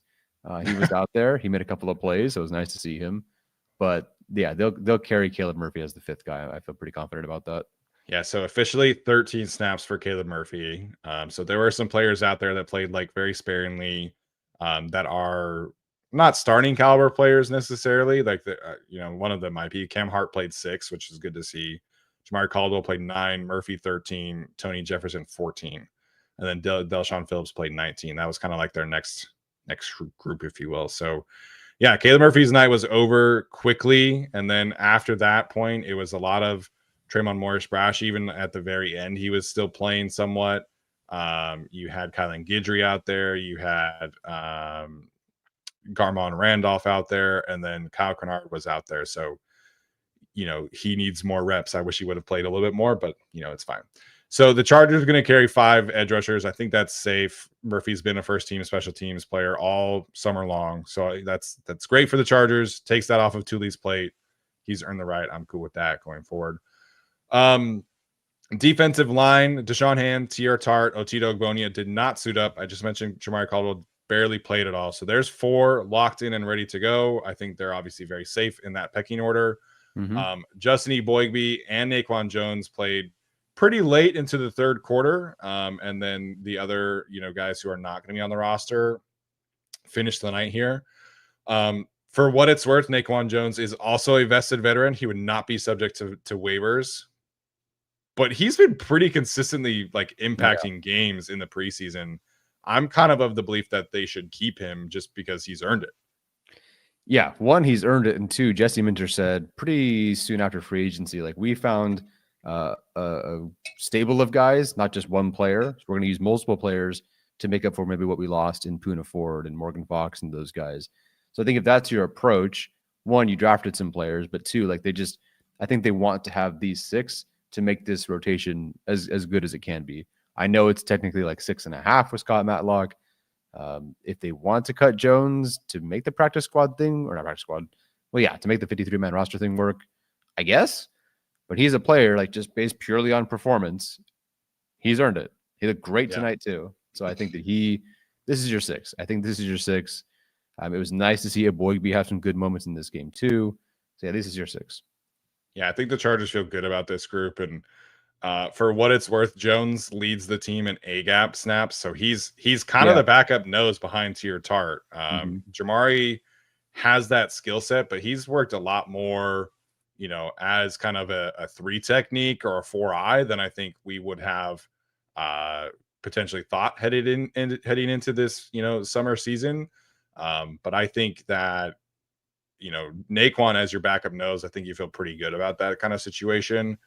D: He was out there. He made a couple of plays, so it was nice to see him. But yeah, they'll carry Caleb Murphy as the 5th guy. I feel pretty confident about that.
C: Yeah, so officially 13 snaps for Caleb Murphy. So there were some players out there that played like very sparingly, that are not starting caliber players necessarily. Like one of them might be Cam Hart played 6, which is good to see. Jamari Caldwell played 9, Murphy 13, Tony Jefferson 14, and then Delshawn Phillips played 19. That was kind of like their next group, if you will. So yeah, Caleb Murphy's night was over quickly, and then after that point, it was a lot of Tremont Morris-Brash. Even at the very end, he was still playing somewhat. You had Kylan Guidry out there. You had Garmon Randolph out there, and then Kyle Kennard was out there. So, he needs more reps. I wish he would have played a little bit more, but it's fine. So the Chargers are going to carry 5 edge rushers. I think that's safe. Murphy's been a first-team special teams player all summer long, so that's great for the Chargers. Takes that off of Tule's plate. He's earned the right. I'm cool with that going forward. Defensive line: Deshaun Hand, Tier Tart, Otito Ogbonia did not suit up. I just mentioned Jamari Caldwell barely played at all. So there's 4 locked in and ready to go. I think they're obviously very safe in that pecking order.
D: Mm-hmm.
C: Justin E. Boygby and Naquan Jones played pretty late into the 3rd quarter. And then the other, guys who are not going to be on the roster finished the night here. For what it's worth, Naquan Jones is also a vested veteran. He would not be subject to waivers, but he's been pretty consistently like impacting games in the preseason. I'm kind of the belief that they should keep him just because he's earned it.
D: Yeah, 1, he's earned it, and 2, Jesse Minter said pretty soon after free agency, like, we found a stable of guys, not just one player. So we're going to use multiple players to make up for maybe what we lost in Poona Ford and Morgan Fox and those guys. So I think if that's your approach, 1, you drafted some players, but 2, like, I think they want to have these 6 to make this rotation as good as it can be. I know it's technically like 6.5 with Scott Matlock. If they want to cut Jones to make the practice squad thing, or not practice squad, well, yeah, to make the 53-man roster thing work, I guess. But he's a player, like, just based purely on performance. He's earned it. He looked great tonight too. So I think that this is your 6. I think this is your 6. It was nice to see Boygby have some good moments in this game too. So yeah, this is your 6.
C: Yeah, I think the Chargers feel good about this group, and for what it's worth, Jones leads the team in A-gap snaps, so he's kind of the backup nose behind Tier Tart. Jamari has that skill set, but he's worked a lot more, as kind of a 3 technique or a 4-eye than I think we would have potentially thought heading into this summer season. But I think that Naquan as your backup nose, I think you feel pretty good about that kind of situation.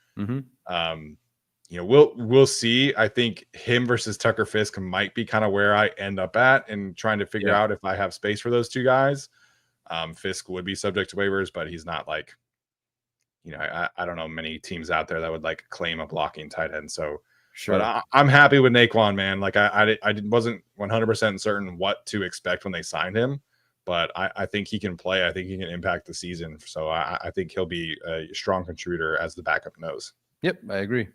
C: We'll see. I think him versus Tucker Fisk might be kind of where I end up at and trying to figure out if I have space for those 2 guys. Fisk would be subject to waivers, but he's not like, I don't know many teams out there that would like claim a blocking tight end. So sure, but I'm happy with Naquan, man. Like I wasn't 100% certain what to expect when they signed him, but I think he can play. I think he can impact the season. So I think he'll be a strong contributor as the backup nose.
D: Yep, I agree.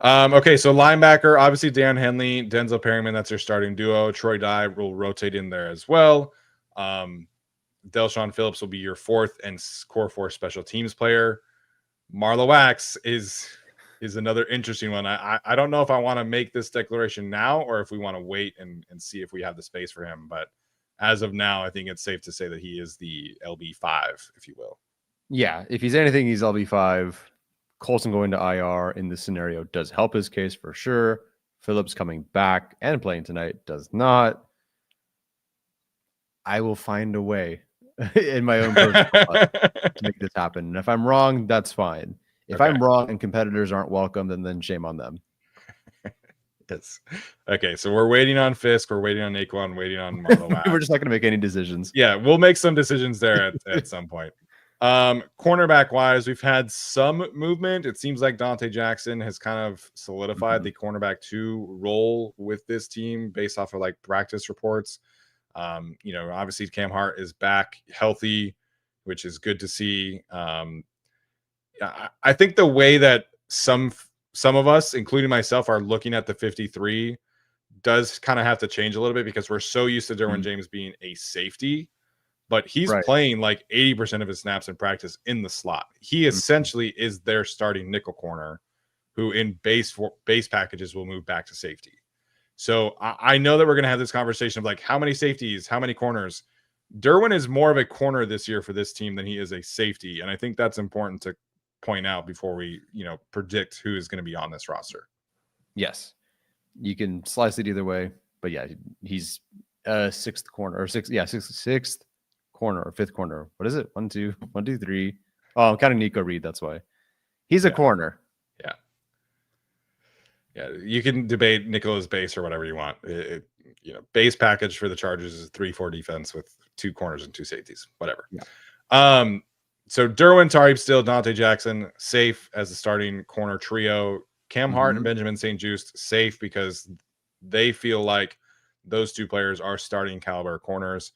C: Okay, so linebacker, obviously Dan Henley, Denzel Perryman, that's their starting duo. Troy Dye will rotate in there as well. Delshon Phillips will be your fourth and core four special teams player. Marla Wax is another interesting one. I don't know if I want to make this declaration now or if we want to wait and see if we have the space for him. But as of now, I think it's safe to say that he is the LB5, if you will.
D: Yeah, if he's anything, he's LB5. Colson going to IR in this scenario does help his case for sure. Phillips coming back and playing tonight does not. I will find a way in my own personal life to make this happen. And if I'm wrong, that's fine. If I'm wrong and competitors aren't welcome, then shame on them.
C: Yes. Okay, so we're waiting on Fisk, we're waiting on Naquan, waiting on Marlo Wax.
D: We're just not going to make any decisions.
C: Yeah, we'll make some decisions there at some point. Cornerback wise, we've had some movement. It seems like Dante Jackson has kind of solidified the cornerback 2 role with this team based off of like practice reports. Obviously Cam Hart is back healthy, which is good to see. I think the way that some of us, including myself, are looking at the 53 does kind of have to change a little bit because we're so used to Derwin James being a safety, but he's playing like 80% of his snaps in practice in the slot. He essentially is their starting nickel corner who in base packages will move back to safety. So I know that we're going to have this conversation of like how many safeties, how many corners. Derwin is more of a corner this year for this team than he is a safety. And I think that's important to point out before we, predict who is going to be on this roster.
D: Yes. You can slice it either way, but yeah, he's sixth corner or sixth corner or fifth corner. What is it? 1, 2, 3. Oh, I'm counting Nico Reed. That's why he's a corner.
C: Yeah, you can debate Nicola's base or whatever you want. Base package for the Chargers is 3-4 defense with 2 corners and 2 safeties, whatever. Yeah. So Derwin, Tariq Still, Dante Jackson, safe as the starting corner trio. Cam Hart and Benjamin St. Juste safe because they feel like those 2 players are starting caliber corners.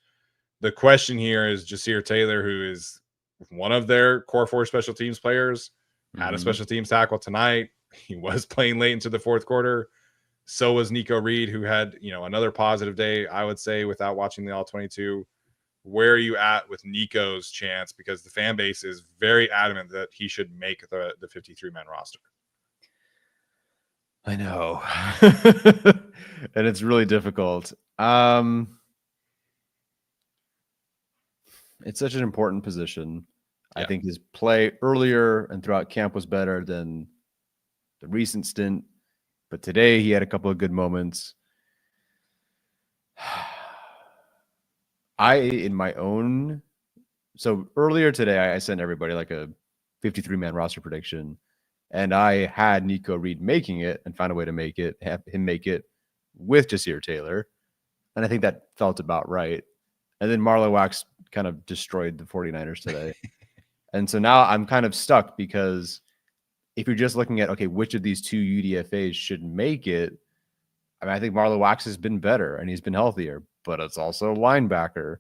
C: The question here is Jasir Taylor, who is one of their core 4 special teams players, had a special teams tackle tonight. He was playing late into the fourth quarter. So was Nico Reed, who had, another positive day, I would say, without watching the All-22. Where are you at with Nico's chance? Because the fan base is very adamant that he should make the 53-man roster.
D: I know. And it's really difficult. It's such an important position. Yeah. I think his play earlier and throughout camp was better than the recent stint, but today he had a couple of good moments. So earlier today, I sent everybody like a 53-man roster prediction, and I had Nico Reed making it and found a way to have him make it with Jasir Taylor. And I think that felt about right. And then Marlo Wax kind of destroyed the 49ers today. And so now I'm kind of stuck because if you're just looking at, okay, which of these 2 UDFAs should make it, I think Marlo Wax has been better and he's been healthier, but it's also a linebacker.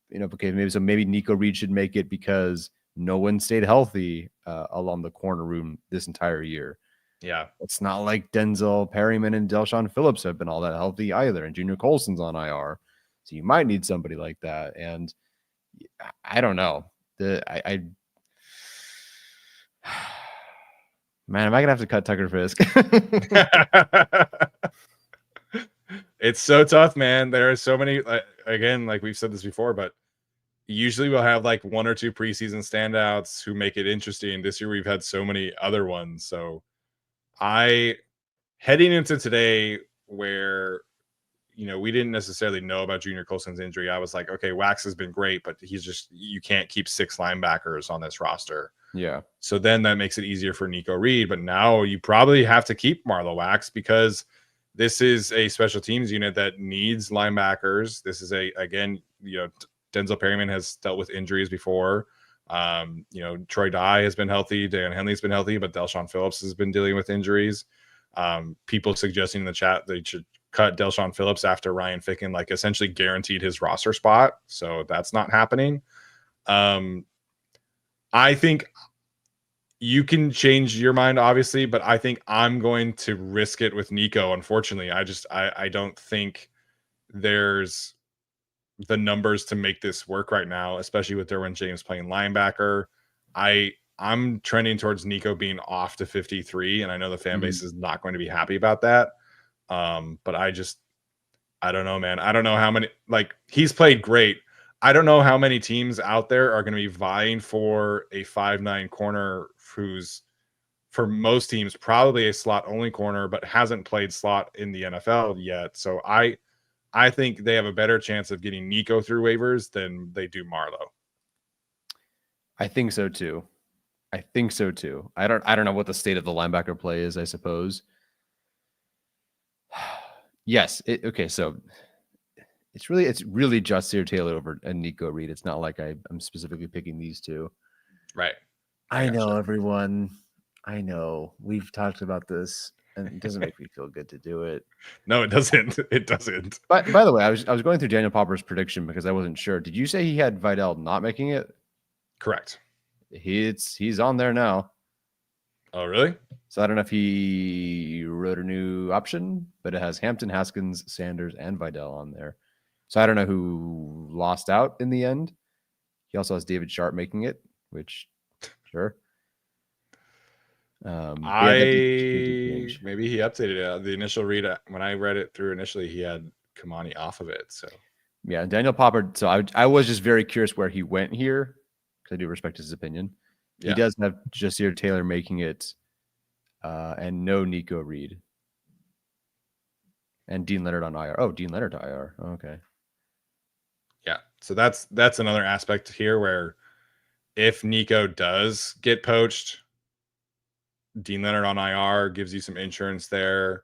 D: Maybe Nico Reed should make it because no one stayed healthy along the corner room this entire year.
C: Yeah.
D: It's not like Denzel Perryman and Delshon Phillips have been all that healthy either, and Junior Colson's on IR. So you might need somebody like that. And I don't know. Man, am I gonna have to cut Tucker Fisk?
C: It's so tough, man. There are so many. Again, like we've said this before, but usually we'll have like 1 or 2 preseason standouts who make it interesting. This year we've had so many other ones. So heading into today where we didn't necessarily know about Junior Colson's injury, I was like, okay, Wax has been great, but you can't keep 6 linebackers on this roster.
D: Yeah. So
C: then that makes it easier for Nico Reed. But now you probably have to keep Marlo Wax because this is a special teams unit that needs linebackers. This is Denzel Perryman has dealt with injuries before. Troy Dye has been healthy. Dan Henley's been healthy, but Delshon Phillips has been dealing with injuries. People suggesting in the chat they should cut Delshon Phillips after Ryan Ficken essentially guaranteed his roster spot. So that's not happening. I think you can change your mind, obviously, but I think I'm going to risk it with Nico. Unfortunately, I don't think there's the numbers to make this work right now, especially with Derwin James playing linebacker. I'm trending towards Nico being off to 53, and I know the fan base is not going to be happy about that. But I don't know, man. I don't know how many, like, he's played great. I don't know how many teams out there are going to be vying for a 5'9" corner who's, for most teams, probably a slot only corner, but hasn't played slot in the NFL yet. So I think they have a better chance of getting Nico through waivers than they do Marlowe.
D: I think so too. I don't know what the state of the linebacker play is, I suppose. Yes. Okay. So it's really just Sear Taylor over and Nico Reed. It's not like I'm specifically picking these two.
C: Right.
D: I know, everyone. I know. We've talked about this, and it doesn't make me feel good to do it.
C: No, it doesn't. It doesn't.
D: But by the way, I was going through Daniel Popper's prediction because I wasn't sure. Did you say he had Vidal not making it?
C: Correct.
D: He's on there now.
C: Oh, really?
D: So I don't know if he wrote a new option, but it has Hampton, Haskins, Sanders, and Vidal on there. So I don't know who lost out in the end. He also has David Sharp making it, which sure.
C: Maybe he updated it. The initial read, when I read it through initially, he had Kamani off of it. So
D: yeah, Daniel Popper. So I was just very curious where he went here because I do respect his opinion. Yeah. He does have Jasir Taylor making it, and no Nico Reed, and Dean Leonard on IR. Oh, Dean Leonard to IR. Oh, okay.
C: Yeah, so that's another aspect here where if Nico does get poached, Dean Leonard on IR gives you some insurance there.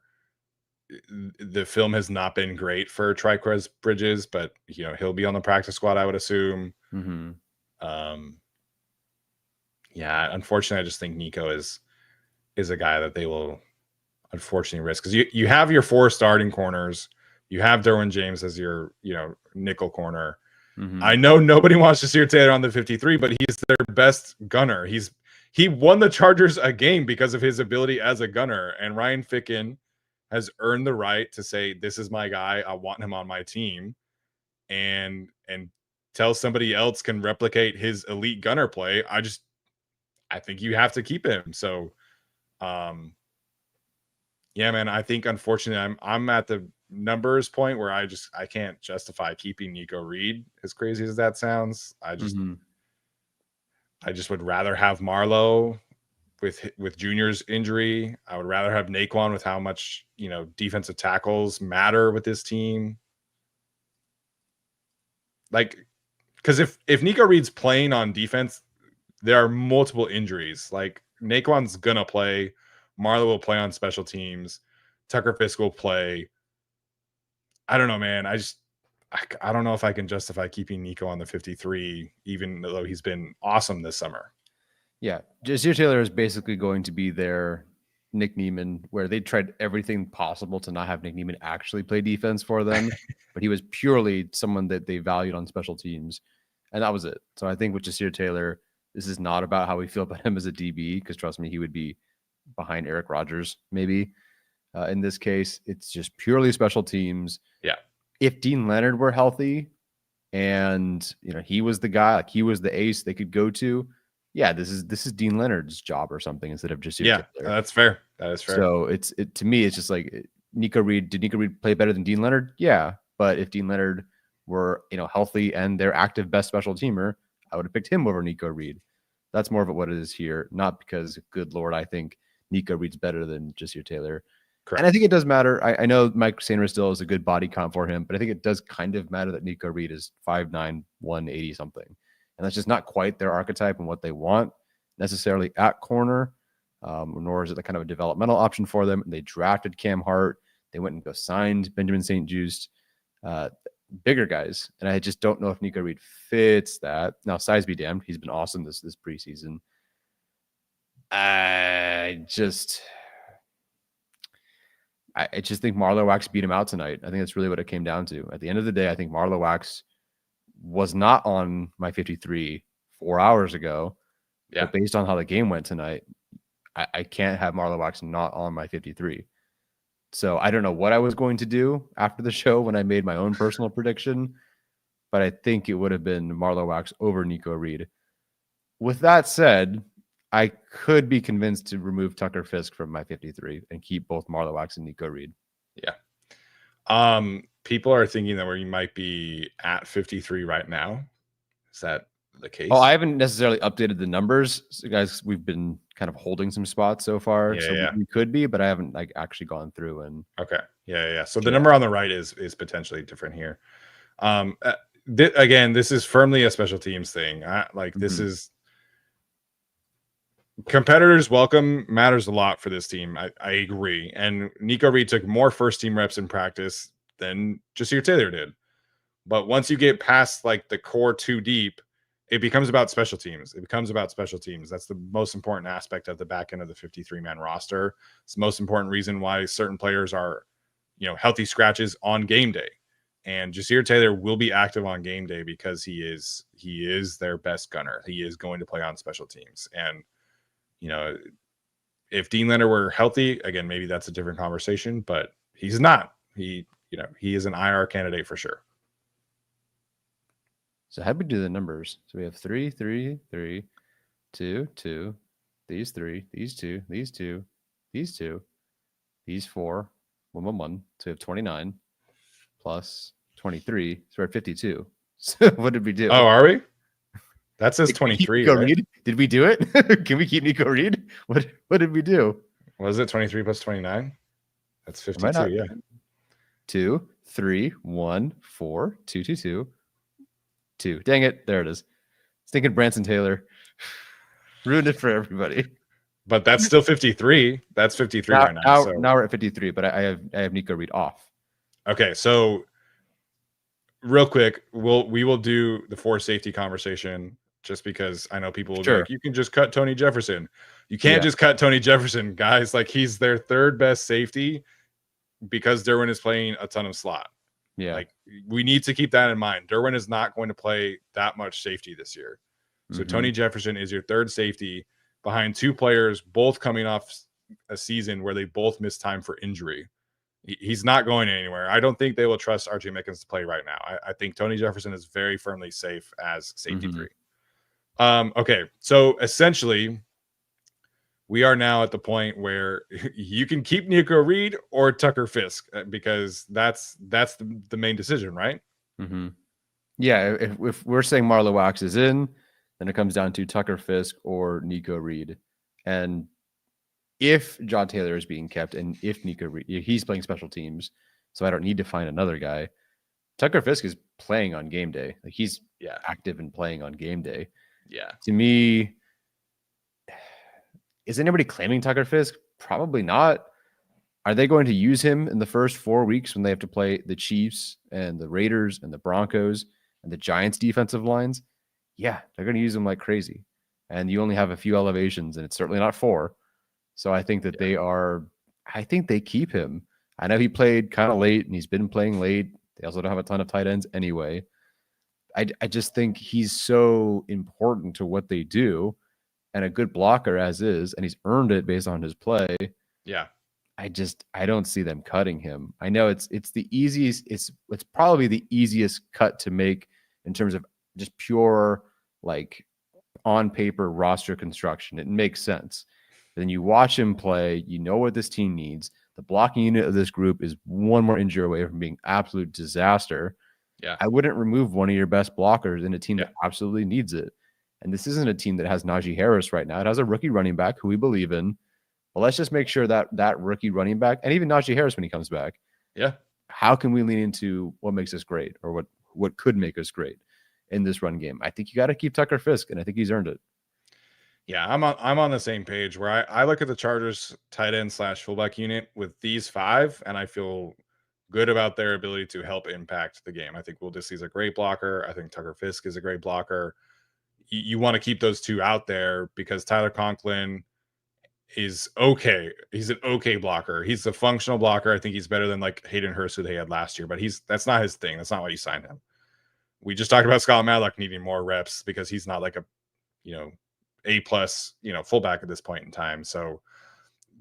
C: The film has not been great for Triquez Bridges, but he'll be on the practice squad, I would assume.
D: Mm-hmm.
C: Yeah, unfortunately, I just think Nico is a guy that they will unfortunately risk, because you have your 4 starting corners. You have Derwin James as your nickel corner.
D: Mm-hmm.
C: I know nobody wants to see Taylor on the 53, but he's their best gunner. He won the Chargers a game because of his ability as a gunner, and Ryan Ficken has earned the right to say, this is my guy, I want him on my team, and tell somebody else can replicate his elite gunner play. I think you have to keep him. So yeah, man, I think unfortunately I'm at the numbers point where I can't justify keeping Nico Reed, as crazy as that sounds. I just would rather have Marlowe with Junior's injury. I would rather have Naquan with how much defensive tackles matter with this team. Like, because if Nico Reed's playing on defense, there are multiple injuries. Like, Naquan's gonna play, Marlowe will play on special teams, Tucker Fisk will play. I don't know, man. I don't know if I can justify keeping Nico on the 53, even though he's been awesome this summer.
D: Yeah, Jasir Taylor is basically going to be their Nick Niemann, where they tried everything possible to not have Nick Niemann actually play defense for them, but he was purely someone that they valued on special teams, and that was it. So I think with Jasir Taylor, this is not about how we feel about him as a DB, because trust me, he would be behind Eric Rodgers maybe. In this case, it's just purely special teams.
C: Yeah.
D: If Dean Leonard were healthy and he was the guy, like he was the ace they could go to, yeah, this is Dean Leonard's job or something instead of just
C: Taylor. That's fair. That is fair.
D: So to me, it's just like Nico Reed. Did Nico Reed play better than Dean Leonard? Yeah, but if Dean Leonard were healthy and their active best special teamer, I would have picked him over Nico Reed. That's more of what it is here, not because, good Lord, I think Nico Reed's better than Jasir Taylor.
C: Correct.
D: And I think it does matter. I know Mike Sainristil still is a good body comp for him, but I think it does kind of matter that Nico Reed is 5'9", 180 something. And that's just not quite their archetype and what they want necessarily at corner, nor is it the kind of a developmental option for them. They drafted Cam Hart. They went and signed Benjamin St-Juste, bigger guys. And I just don't know if Nico Reed fits that. Now, size be damned. He's been awesome this preseason. I just think Marlowe Wax beat him out tonight. I think that's really what it came down to. At the end of the day, I think Marlowe Wax was not on my 53 4 hours ago.
C: Yeah.
D: But based on how the game went tonight, I can't have Marlowe Wax not on my 53. So I don't know what I was going to do after the show when I made my own personal prediction, but I think it would have been Marlo Wax over Nico Reed. With that said, I could be convinced to remove Tucker Fisk from my 53 and keep both Marlo Wax and Nico Reed.
C: Yeah. People are thinking that we might be at 53 right now. Is that the case?
D: Oh, I haven't necessarily updated the numbers, so guys. We've been kind of holding some spots so far, we could be, but I haven't like actually gone through and.
C: Okay. Yeah. So the number on the right is potentially different here. Again, this is firmly a special teams thing. This is competitors welcome matters a lot for this team. I agree. And Nico Reed took more first team reps in practice than Jasir Taylor did. But once you get past like the core too deep, it becomes about special teams. That's the most important aspect of the back end of the 53-man roster. It's the most important reason why certain players are, healthy scratches on game day. And Jasir Taylor will be active on game day because he is their best gunner. He is going to play on special teams. And, if Dean Leonard were healthy, again, maybe that's a different conversation, but he's not. He is an IR candidate for sure.
D: So how do we do the numbers? So we have 3, 3, 3, 2, 2, these 3, these 2, these 2, these 2, these 4, 1, 1, 1. So we have 29 plus 23. So we're at 52. So what did we do?
C: Oh, are we? That says 23. Right?
D: Reed? Did we do it? Can we keep Nico Reed? What did we do?
C: Was it 23 plus 29? That's 52. Yeah.
D: 2, 3, 1, 4, 2, 2, 2. 2. Dang it. There it is. Stinking Branson Taylor. Ruined it for everybody.
C: But that's still 53. That's 53 right now.
D: Now we're at 53, but I have Nico Reed off.
C: Okay, so real quick, we will do the 4 safety conversation just because I know people will be like, you can just cut Tony Jefferson. You can't just cut Tony Jefferson, guys. Like, he's their third best safety because Derwin is playing a ton of slot.
D: Yeah.
C: Like, we need to keep that in mind. Derwin is not going to play that much safety this year. So Tony Jefferson is your third safety behind 2 players, both coming off a season where they both missed time for injury. He's not going anywhere. I don't think they will trust RJ Mickens to play right now. I think Tony Jefferson is very firmly safe as safety 3. Okay, so essentially, we are now at the point where you can keep Nico Reed or Tucker Fisk because that's the main decision, right?
D: Yeah, if we're saying Marlo Wax is in, then it comes down to Tucker Fisk or Nico Reed. And if John Taylor is being kept and if Nico Reed, he's playing special teams, so I don't need to find another guy. Tucker Fisk is playing on game day. Like, he's active and playing on game day.
C: Yeah.
D: To me, is anybody claiming Tucker Fisk? Probably not. Are they going to use him in the first 4 weeks when they have to play the Chiefs and the Raiders and the Broncos and the Giants defensive lines? Yeah, they're going to use him like crazy. And you only have a few elevations, and it's certainly not 4. So I think that I think they keep him. I know he played kind of late, and he's been playing late. They also don't have a ton of tight ends anyway. I just think he's so important to what they do and a good blocker as is, and he's earned it based on his play.
C: Yeah.
D: I don't see them cutting him. I know it's the easiest, it's probably the easiest cut to make in terms of just pure, like, on paper roster construction. It makes sense. But then you watch him play, you know what this team needs. The blocking unit of this group is one more injury away from being absolute disaster.
C: Yeah.
D: I wouldn't remove one of your best blockers in a team that absolutely needs it. And this isn't a team that has Najee Harris right now. It has a rookie running back who we believe in. But let's just make sure that that rookie running back, and even Najee Harris when he comes back, how can we lean into what makes us great, or what could make us great in this run game? I think you got to keep Tucker Fisk, and I think he's earned it.
C: Yeah, I'm on the same page where I look at the Chargers tight end / fullback unit with these 5, and I feel good about their ability to help impact the game. I think Will Dissly's a great blocker. I think Tucker Fisk is a great blocker. You want to keep those 2 out there because Tyler Conklin is okay. He's an okay blocker. He's a functional blocker. I think he's better than like Hayden Hurst, who they had last year, but that's not his thing. That's not why you signed him. We just talked about Scott Matlock needing more reps because he's not like a, A+, fullback at this point in time. So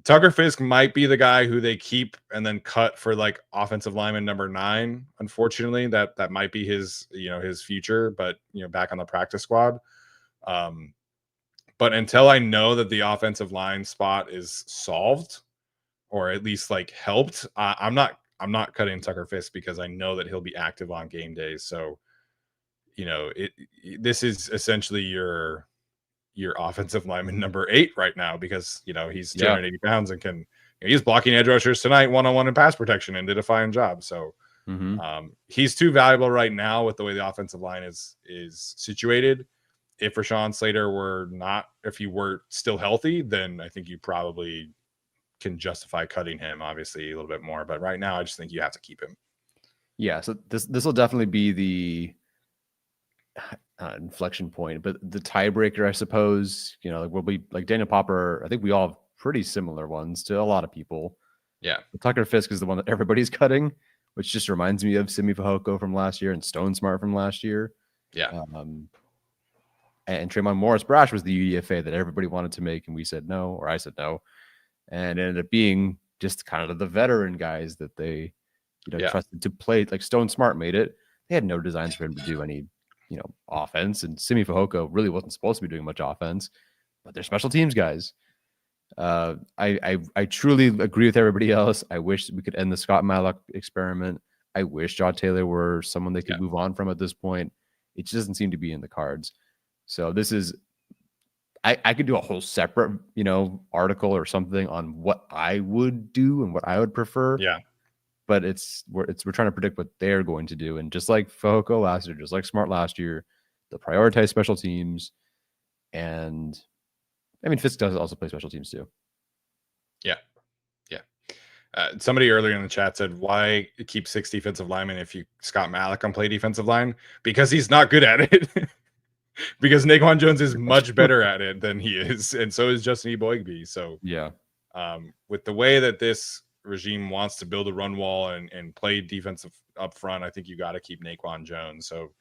C: Tucker Fisk might be the guy who they keep and then cut for like offensive lineman number 9. Unfortunately, that might be his, his future, but back on the practice squad. But until I know that the offensive line spot is solved, or at least like helped, I'm not cutting Tucker Fisk because I know that he'll be active on game days. So, this is essentially your offensive lineman number 8 right now because he's 280 pounds and he's blocking edge rushers tonight one-on-one in pass protection and did a fine job. So he's too valuable right now with the way the offensive line is situated. If Rashawn Slater if he were still healthy, then I think you probably can justify cutting him obviously a little bit more. But right now, I just think you have to keep him.
D: Yeah. So this will definitely be the inflection point, but the tiebreaker, I suppose, will be like Daniel Popper. I think we all have pretty similar ones to a lot of people.
C: Yeah.
D: But Tucker Fisk is the one that everybody's cutting, which just reminds me of Simi Fehoko from last year and Stone Smart from last year.
C: Yeah.
D: And Tremont Morris-Brash was the UDFA that everybody wanted to make, and we said no, or I said no. And it ended up being just kind of the veteran guys that they, trusted to play. Like Stone Smart made it. They had no designs for him to do any, offense. And Simi Fehoko really wasn't supposed to be doing much offense, but they're special teams guys. I truly agree with everybody else. I wish we could end the Scott Matlock experiment. I wish John Taylor were someone they could move on from at this point. It just doesn't seem to be in the cards. So this is, I could do a whole separate, article or something on what I would do and what I would prefer.
C: Yeah.
D: But we're trying to predict what they're going to do. And just like Fehoko last year, just like Smart last year, they'll prioritize special teams. And I mean, Fisk does also play special teams too.
C: Yeah. Yeah. Somebody earlier in the chat said, why keep 6 defensive linemen if Scott Malik can play defensive line? Because he's not good at it. Because Naquan Jones is much better at it than he is. And so is Justin Eboigbe. So
D: yeah.
C: With the way that this regime wants to build a run wall and play defensive up front, I think you got to keep Naquan Jones. So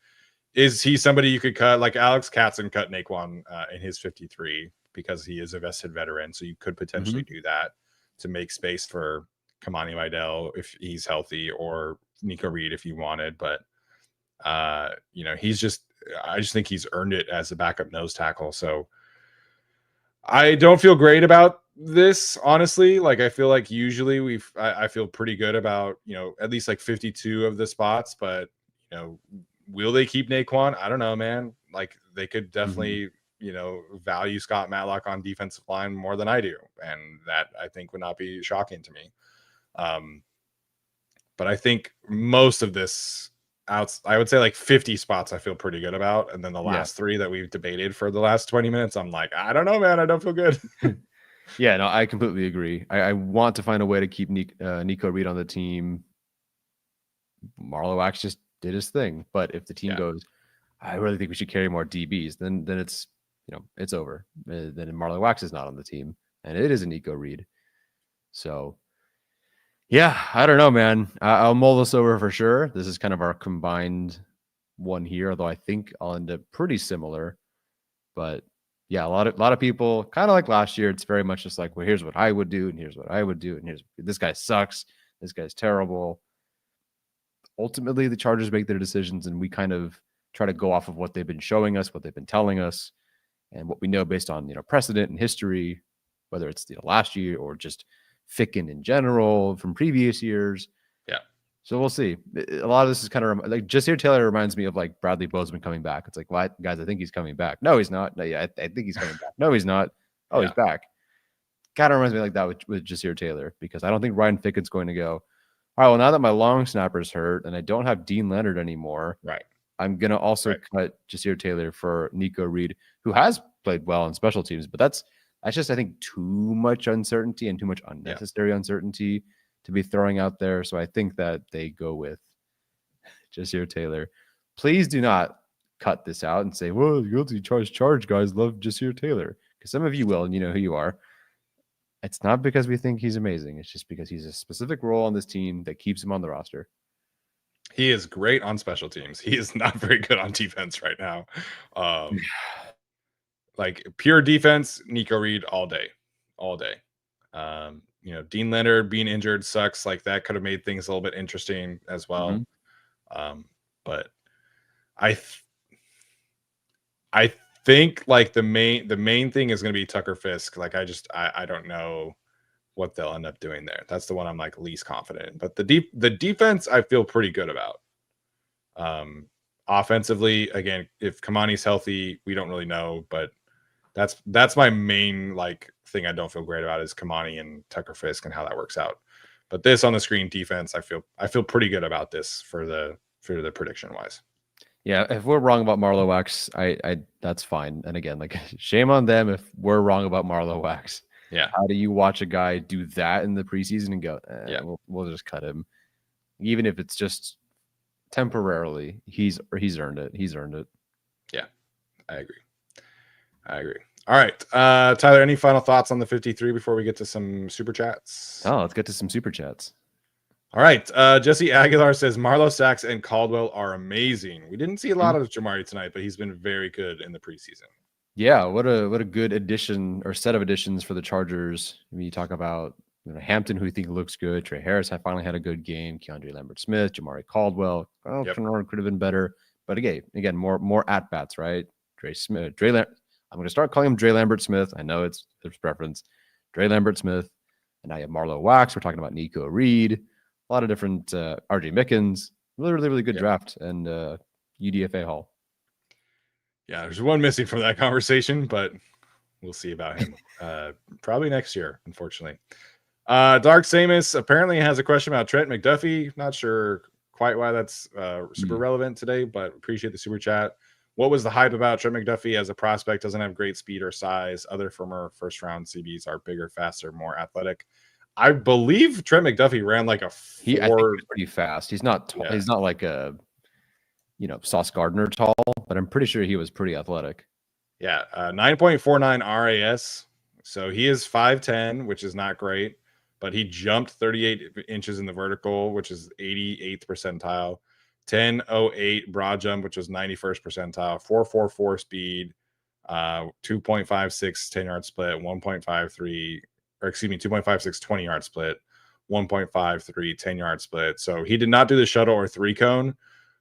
C: is he somebody you could cut? Like Alex Katzen cut Naquan in his 53 because he is a vested veteran. So you could potentially do that to make space for Kamani Vidal if he's healthy, or Nico Reed if you wanted. But I just think he's earned it as a backup nose tackle. So I don't feel great about this, honestly. Like, I feel like usually I feel pretty good about, at least like 52 of the spots, but, will they keep Naquan? I don't know, man. Like, they could definitely, value Scott Matlock on defensive line more than I do. And that, I think, would not be shocking to me. But I think most of this, I would say like 50 spots I feel pretty good about. And then the last 3 that we've debated for the last 20 minutes, I'm like, I don't know, man. I don't feel good.
D: Yeah, no, I completely agree. I want to find a way to keep Nico Reed on the team. Marlo Wax just did his thing. But if the team goes, I really think we should carry more DBs, then it's, it's over. Then Marlo Wax is not on the team, and it is a Nico Reed. So yeah, I don't know, man. I'll mull this over for sure. This is kind of our combined one here, although I think I'll end up pretty similar. But yeah, a lot of people, kind of like last year, it's very much just like, well, here's what I would do, and here's what I would do, and this guy sucks, this guy's terrible. Ultimately, the Chargers make their decisions, and we kind of try to go off of what they've been showing us, what they've been telling us, and what we know based on precedent and history, whether it's last year or just Ficken in general from previous years.
C: Yeah.
D: So we'll see. A lot of this is kind of like Jasir Taylor reminds me of like Bradley Bozeman coming back. It's like, what, guys? I think he's coming back. No, he's not. No, yeah, I think he's coming back. No, he's not. Oh, he's back. Kind of reminds me like that with Jasir Taylor, because I don't think Ryan Ficken's going to go, all right, well, now that my long snapper's hurt and I don't have Dean Leonard anymore,
C: right,
D: I'm going to also cut Jasir Taylor for Nico Reed, who has played well in special teams, but that's just, I think, too much uncertainty and too much unnecessary uncertainty to be throwing out there. So I think that they go with Jasir Taylor. Please do not cut this out and say, well, guilty charge guys love Jasir Taylor, because some of you will, and you know who you are. It's not because we think he's amazing. It's just because he's a specific role on this team that keeps him on the roster.
C: He is great on special teams. He is not very good on defense right now. Like pure defense, Nico Reed all day. Dean Leonard being injured sucks. Like that could have made things a little bit interesting as well. But I think like the main thing is going to be Tucker Fisk. Like I don't know what they'll end up doing there. That's the one I'm like least confident in. But the defense I feel pretty good about. Offensively, again, if Kamani's healthy, we don't really know, but that's my main like thing I don't feel great about is Kamani and Tucker Fisk and how that works out. But this on the screen defense, I feel pretty good about this for the prediction wise.
D: Yeah, if we're wrong about Marlowe Wax, I that's fine. And again, like shame on them if we're wrong about Marlowe Wax.
C: Yeah.
D: How do you watch a guy do that in the preseason and go,
C: yeah,
D: we'll just cut him, even if it's just temporarily? He's earned it. He's earned it.
C: Yeah, I agree. All right, Tyler, any final thoughts on the 53 before we get to some super chats?
D: Oh, let's get to some super chats.
C: All right, Jesse Aguilar says Marlowe, Sachs, and Caldwell are amazing. We didn't see a lot of Jamari tonight, but he's been very good in the preseason.
D: Yeah, what a good addition or set of additions for the Chargers. I mean, you talk about Hampton, who you think looks good. Trey Harris finally had a good game. Keandre Lambert-Smith, Jamari Caldwell. Oh, Kennard could have been better, but again, more at bats, right? I'm going to start calling him Dre Lambert-Smith. I know it's his preference. Dre Lambert-Smith, and now you have Marlowe Wax. We're talking about Nico Reed. A lot of different RJ Mickens. Really good draft and UDFA Hall.
C: Yeah, there's one missing from that conversation, but we'll see about him probably next year, unfortunately. Dark Samus apparently has a question about Trent McDuffie. Not sure quite why that's super relevant today, but appreciate the super chat. What was the hype about Trent McDuffie as a prospect? Doesn't have great speed or size. Other former first-round CBs are bigger, faster, more athletic. I believe Trent McDuffie ran like a 4.
D: I think he's pretty fast. He's not tall. He's not like a Sauce Gardner tall, but I'm pretty sure he was pretty athletic.
C: Yeah, 9.49 RAS. So he is 5'10", which is not great, but he jumped 38 inches in the vertical, which is 88th percentile. 10.08 broad jump, which was 91st percentile. 4.44 speed, 2.56 10-yard split, 1.53, or excuse me, 2.56 20-yard split, 1.53 10-yard split. So he did not do the shuttle or 3-cone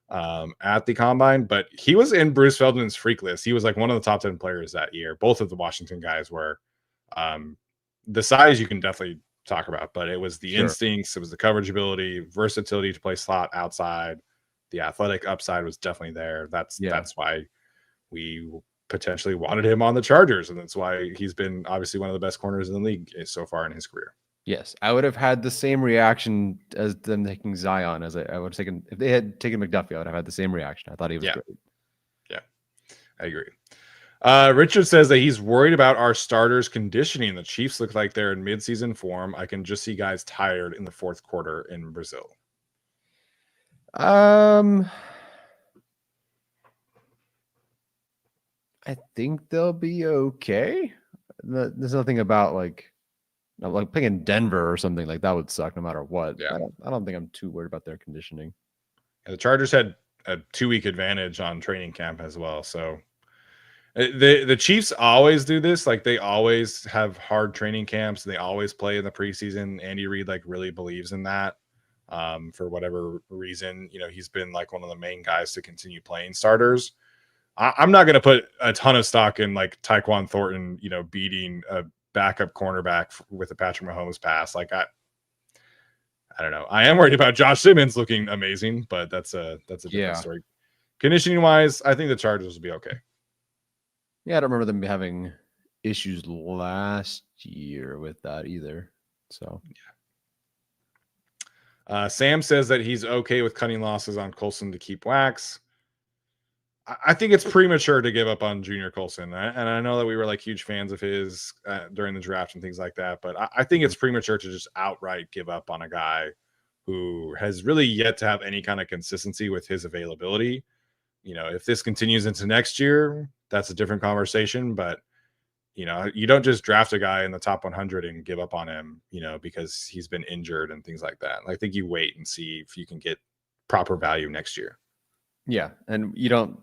C: at the combine, but he was in Bruce Feldman's freak list. He was like one of the top 10 players that year. Both of the Washington guys were. The size you can definitely talk about, but it was the instincts, it was the coverage ability, versatility to play slot outside. The athletic upside was definitely there. That's why we potentially wanted him on the Chargers, and that's why he's been obviously one of the best corners in the league so far in his career.
D: Yes, I would have had the same reaction as them taking Zion as I would have taken if they had taken McDuffie. I would have had the same reaction. I thought he was great.
C: Yeah, I agree. Richard says that he's worried about our starters' conditioning. The Chiefs look like they're in midseason form. I can just see guys tired in the fourth quarter in Brazil.
D: I think they'll be okay. There's nothing about like playing in Denver or something like that would suck no matter what.
C: Yeah.
D: I don't think I'm too worried about their conditioning.
C: The Chargers had a 2-week advantage on training camp as well. So the Chiefs always do this. Like they always have hard training camps and they always play in the preseason. Andy Reid like really believes in that. For whatever reason, he's been like one of the main guys to continue playing starters. I'm not going to put a ton of stock in like Tyquan Thornton, beating a backup cornerback with a Patrick Mahomes pass. Like I don't know. I am worried about Josh Simmons looking amazing, but that's a different story. Conditioning wise, I think the Chargers will be okay.
D: Yeah, I don't remember them having issues last year with that either. So
C: Sam says that he's okay with cutting losses on Colson to keep Wax. I think it's premature to give up on Junior Colson. And I know that we were like huge fans of his during the draft and things like that. But I think it's premature to just outright give up on a guy who has really yet to have any kind of consistency with his availability. If this continues into next year, that's a different conversation. But, you don't just draft a guy in the top 100 and give up on him, because he's been injured and things like that. I think you wait and see if you can get proper value next year.
D: Yeah. And you don't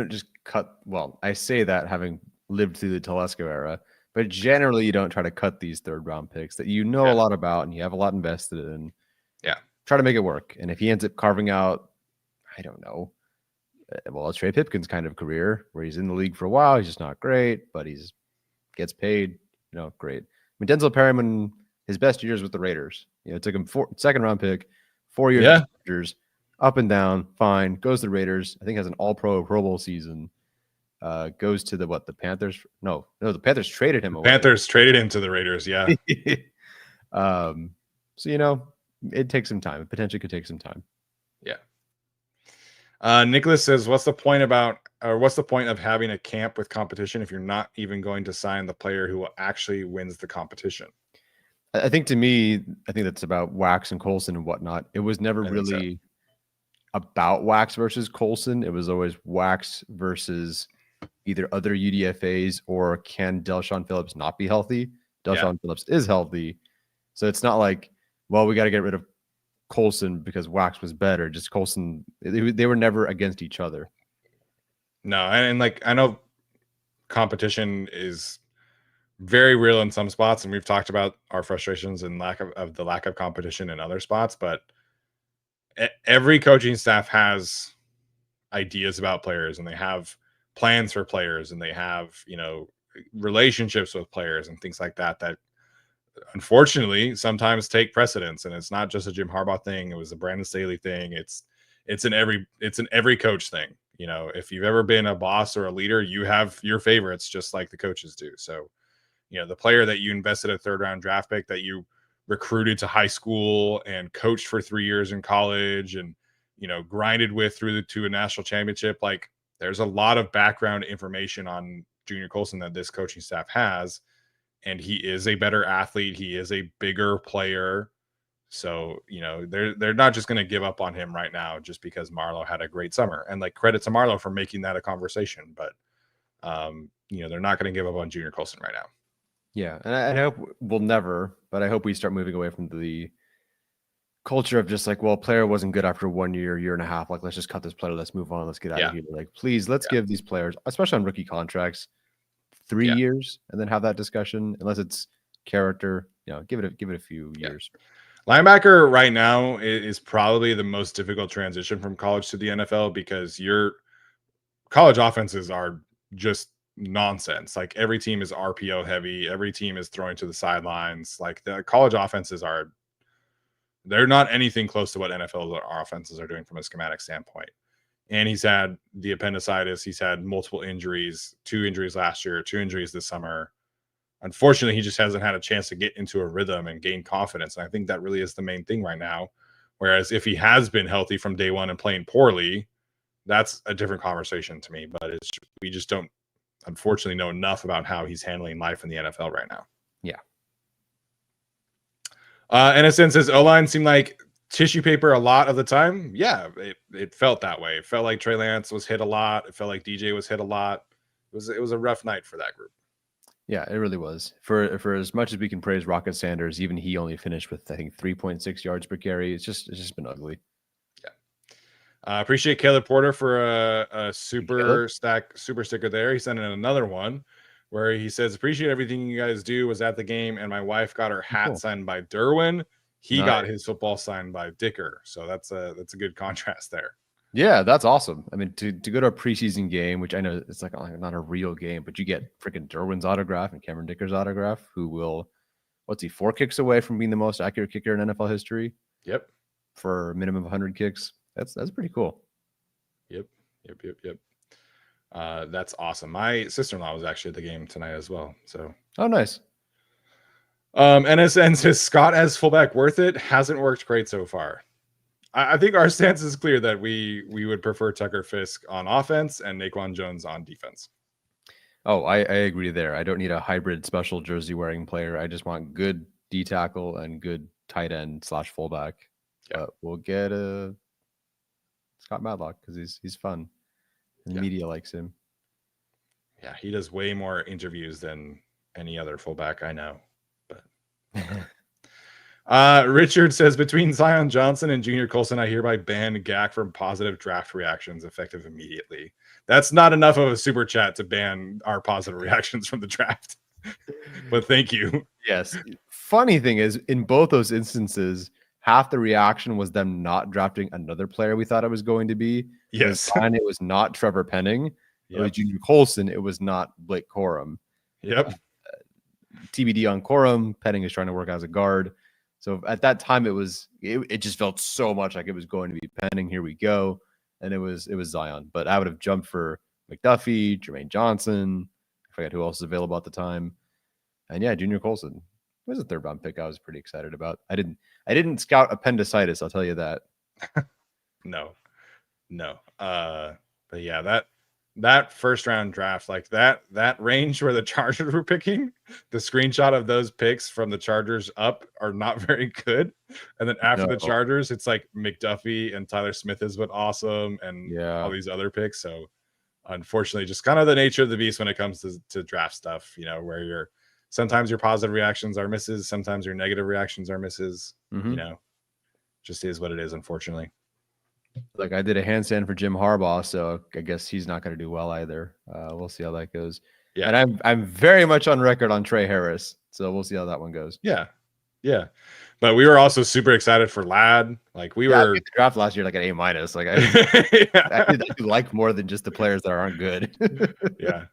D: just cut. Well, I say that having lived through the Telesco era, But generally, you don't try to cut these third-round picks that you know a lot about and you have a lot invested in.
C: Yeah.
D: Try to make it work. And if he ends up carving out, I don't know, well, it's Trey Pipkins' kind of career where he's in the league for a while. He's just not great, but he's gets paid, great. I mean, Denzel Perryman, his best years with the Raiders. It took him second-round pick, 4 years with the Raiders, up and down, fine. Goes to the Raiders. I think has an All-Pro Pro Bowl season. Goes to the Panthers? No, the Panthers traded him away.
C: Panthers traded him to the Raiders, yeah.
D: So, it takes some time. It potentially could take some time.
C: Yeah. Nicholas says, what's the point of having a camp with competition if you're not even going to sign the player who actually wins the competition?
D: I think that's about Wax and Colson and whatnot. It was never really about Wax versus Colson. It was always Wax versus either other UDFAs or can Del'Shawn Phillips not be healthy? Del'Shawn Phillips is healthy. So it's not like, well, we got to get rid of Colson because Wax was better. Just Colson, they were never against each other.
C: No, and I know competition is very real in some spots, and we've talked about our frustrations and lack of competition in other spots, but every coaching staff has ideas about players, and they have plans for players, and they have relationships with players and things like that unfortunately sometimes take precedence. And it's not just a Jim Harbaugh thing. It was a Brandon Staley thing. It's an every coach thing. If you've ever been a boss or a leader, you have your favorites just like the coaches do. So the player that you invested a third-round draft pick that you recruited to high school and coached for 3 years in college and grinded with through to a national championship, like there's a lot of background information on Junior Colson that this coaching staff has. And he is a better athlete. He is a bigger player. So, they're not just going to give up on him right now just because Marlowe had a great summer. And credit to Marlowe for making that a conversation. But, they're not going to give up on Junior Colson right now.
D: Yeah. And I hope we'll never, but I hope we start moving away from the culture of just player wasn't good after 1 year, year and a half. Let's just cut this player. Let's move on. Let's get out of here. Please, let's give these players, especially on rookie contracts, 3 years and then have that discussion. Unless it's character, give it a few years.
C: Linebacker right now is probably the most difficult transition from college to the NFL because your college offenses are just nonsense. Every team is RPO heavy. Every team is throwing to the sidelines. The college offenses they're not anything close to what NFL offenses are doing from a schematic standpoint. And he's had the appendicitis. He's had multiple injuries, 2 injuries last year, 2 injuries this summer. Unfortunately, he just hasn't had a chance to get into a rhythm and gain confidence. And I think that really is the main thing right now. Whereas if he has been healthy from day one and playing poorly, that's a different conversation to me. But we just don't, unfortunately, know enough about how he's handling life in the NFL right now.
D: Yeah.
C: NSN says O-line seemed like tissue paper a lot of the time. Yeah, it felt that way. It felt like Trey Lance was hit a lot. It felt like DJ was hit a lot. It was a rough night for that group.
D: Yeah, it really was. For as much as we can praise Rocket Sanders, even he only finished with I think 3.6 yards per carry. It's just been ugly.
C: Yeah. Appreciate Caleb Porter for a super sticker there. He sent in another one where he says, appreciate everything you guys do. Was at the game and my wife got her hat signed by Derwin. He got his football signed by Dicker. So that's a good contrast there.
D: Yeah, that's awesome. I mean, to go to a preseason game, which I know it's not a real game, but you get freaking Derwin's autograph and Cameron Dicker's autograph, who will, 4 kicks away from being the most accurate kicker in NFL history?
C: Yep.
D: For a minimum of 100 kicks. That's pretty cool.
C: Yep. That's awesome. My sister-in-law was actually at the game tonight as well. So.
D: Oh, nice.
C: NSN says Scott as fullback worth it. Hasn't worked great so far. I think our stance is clear that we would prefer Tucker Fisk on offense and Naquan Jones on defense.
D: Oh, I agree there. I don't need a hybrid special jersey wearing player. I just want good D tackle and good tight end / fullback. Yeah. We'll get a Scott Madlock because he's fun and the media likes him.
C: Yeah, he does way more interviews than any other fullback I know. Richard says, between Zion Johnson and Junior Colson, I hereby ban GAC from positive draft reactions effective immediately. That's not enough of a super chat to ban our positive reactions from the draft. But thank you.
D: Yes. Funny thing is, in both those instances, half the reaction was them not drafting another player we thought it was going to be.
C: Yes.
D: It was not Trevor Penning. It was
C: Yep.
D: Junior Colson. It was not Blake Corum.
C: Yep.
D: TBD on Corum. Penning is trying to work as a guard. So at that time, it just felt so much like it was going to be Penning. Here we go. And it was Zion. But I would have jumped for McDuffie, Jermaine Johnson. I forget who else is available at the time. And yeah, Junior Colson. It was a third round pick I was pretty excited about. I didn't scout appendicitis, I'll tell you that.
C: No. But yeah, that first round draft, like that range where the Chargers were picking, the screenshot of those picks from the Chargers up are not very good. And then after the Chargers, it's like McDuffie and Tyler Smith has been awesome, and all these other picks. So unfortunately, just kind of the nature of the beast when it comes to draft stuff, where sometimes your positive reactions are misses, sometimes your negative reactions are misses. Just is what it is, unfortunately.
D: Like I did a handstand for Jim Harbaugh, so I guess he's not going to do well either. We'll see how that goes. Yeah, and I'm very much on record on Trey Harris, so we'll see how that one goes.
C: Yeah. But we were also super excited for Ladd. Like we were
D: the draft last year, like an A-. Like I like more than just the players that aren't good.
C: Yeah.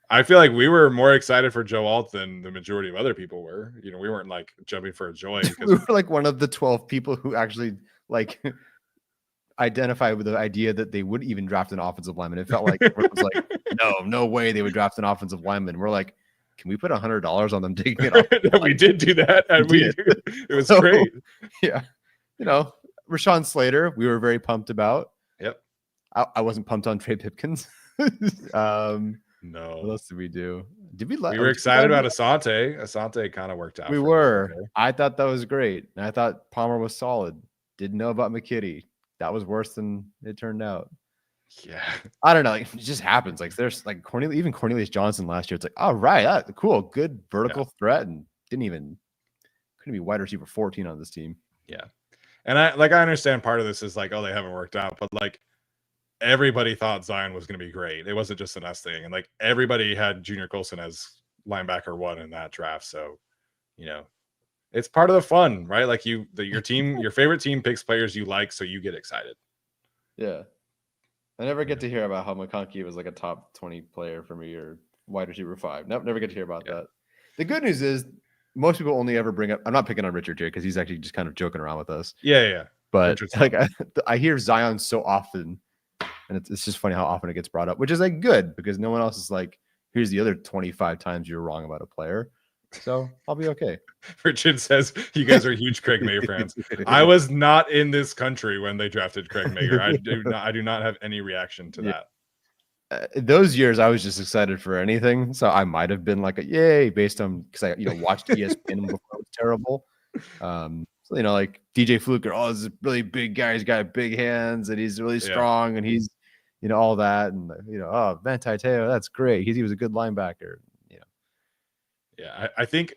C: I feel like we were more excited for Joe Alt than the majority of other people were. We weren't like jumping for joy.
D: We were like one of the 12 people who actually like identify with the idea that they would even draft an offensive lineman. It felt like it was like, no way they would draft an offensive lineman. We're like, can we put $100 on them taking it off?
C: We did do that, and it was great.
D: Yeah, Rashawn Slater, we were very pumped about.
C: Yep,
D: I wasn't pumped on Trey Pipkins.
C: No.
D: What else did we do?
C: We were excited about Asante. Asante kind of worked out.
D: We were. I thought that was great. And I thought Palmer was solid. Didn't know about McKitty. That was worse than it turned out.
C: Yeah.
D: I don't know. Like, it just happens. Like there's like Cornelius Johnson last year. It's like, all right, cool, good vertical threat, and couldn't be wide receiver 14 on this team.
C: Yeah. And I understand part of this is like, oh, they haven't worked out, but like everybody thought Zion was going to be great. It wasn't just an us thing. And like everybody had Junior Colson as linebacker 1 in that draft. So, it's part of the fun, right? Like your team, your favorite team picks players you like, so you get excited.
D: Yeah. I never get to hear about how McConkey was like a top 20 player for me or wide receiver 5. Never get to hear about that. The good news is most people only ever bring up, I'm not picking on Richard here because he's actually just kind of joking around with us.
C: Yeah.
D: But like I hear Zion so often, and it's just funny how often it gets brought up, which is like good because no one else is like, here's the other 25 times you're wrong about a player. So I'll be okay.
C: Richard says you guys are huge Craig Mayer fans. I was not in this country when they drafted Craig Mayer. I do not have any reaction to that.
D: Those years I was just excited for anything. So I might have been like a yay based on because I watched ESPN before it was terrible. So, like DJ Fluker, this is a really big guy. He's got big hands and he's really strong and he's all that. And Manti Te'o, that's great. He was a good linebacker.
C: Yeah, I think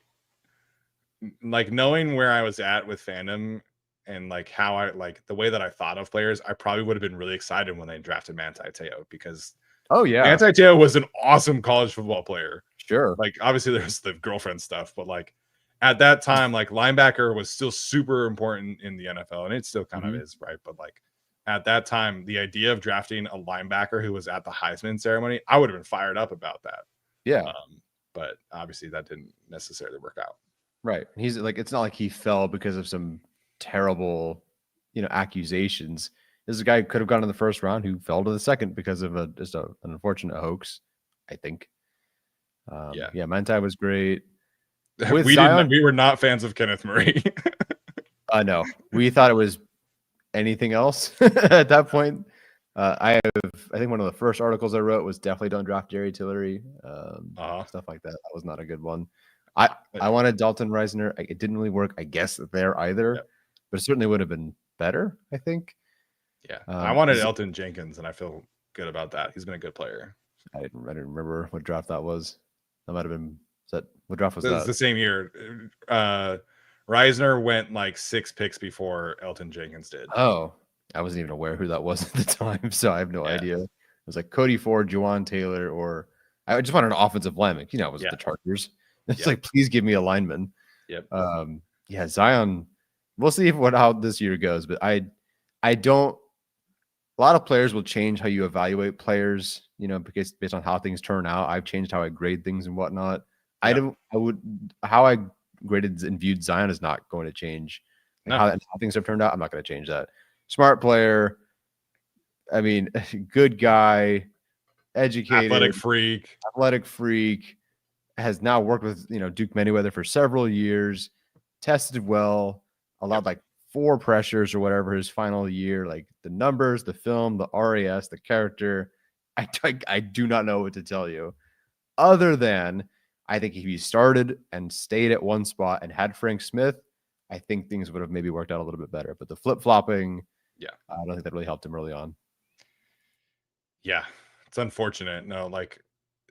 C: like knowing where I was at with fandom and like how I like the way that I thought of players, I probably would have been really excited when they drafted Manti Te'o because Manti Te'o was an awesome college football player.
D: Sure.
C: Like obviously there's the girlfriend stuff, but like at that time, like linebacker was still super important in the NFL, and it still kind of is, right? But like at that time, the idea of drafting a linebacker who was at the Heisman ceremony, I would have been fired up about that.
D: Yeah.
C: But obviously that didn't necessarily work out.
D: Right. He's like, it's not like he fell because of some terrible, accusations. This is a guy who could have gone in the first round who fell to the second because of an unfortunate hoax, I think. Manti was great.
C: We were not fans of Kenneth Murray.
D: No, we thought it was anything else at that point. I think one of the first articles I wrote was definitely don't draft Jerry Tillery, stuff like that. That was not a good one. I wanted Dalton Reisner. It didn't really work, I guess, there either, but it certainly would have been better, I think.
C: Yeah, I wanted Elton Jenkins, and I feel good about that. He's been a good player.
D: I didn't remember what draft that was. That might have been what draft was that?
C: It's the same year. Reisner went like 6 picks before Elton Jenkins did.
D: Oh. I wasn't even aware who that was at the time, so I have no idea. It was like Cody Ford, Juwan Taylor, or I just wanted an offensive lineman. It was the Chargers. It's like, please give me a lineman.
C: Yep.
D: Yeah, Zion. We'll see how this year goes, but I don't. A lot of players will change how you evaluate players, because based on how things turn out. I've changed how I grade things and whatnot.
C: Yeah.
D: How I graded and viewed Zion is not going to change.
C: No.
D: How things have turned out, I'm not going to change that. Smart player. I mean, good guy, educated, athletic freak, has now worked with, Duke Manyweather for several years, tested well, allowed like 4 pressures or whatever his final year. Like the numbers, the film, the RAS, the character. I do not know what to tell you other than I think if he started and stayed at one spot and had Frank Smith, I think things would have maybe worked out a little bit better. But the flip-flopping, I don't think that really helped him early on.
C: Yeah, it's unfortunate. No, like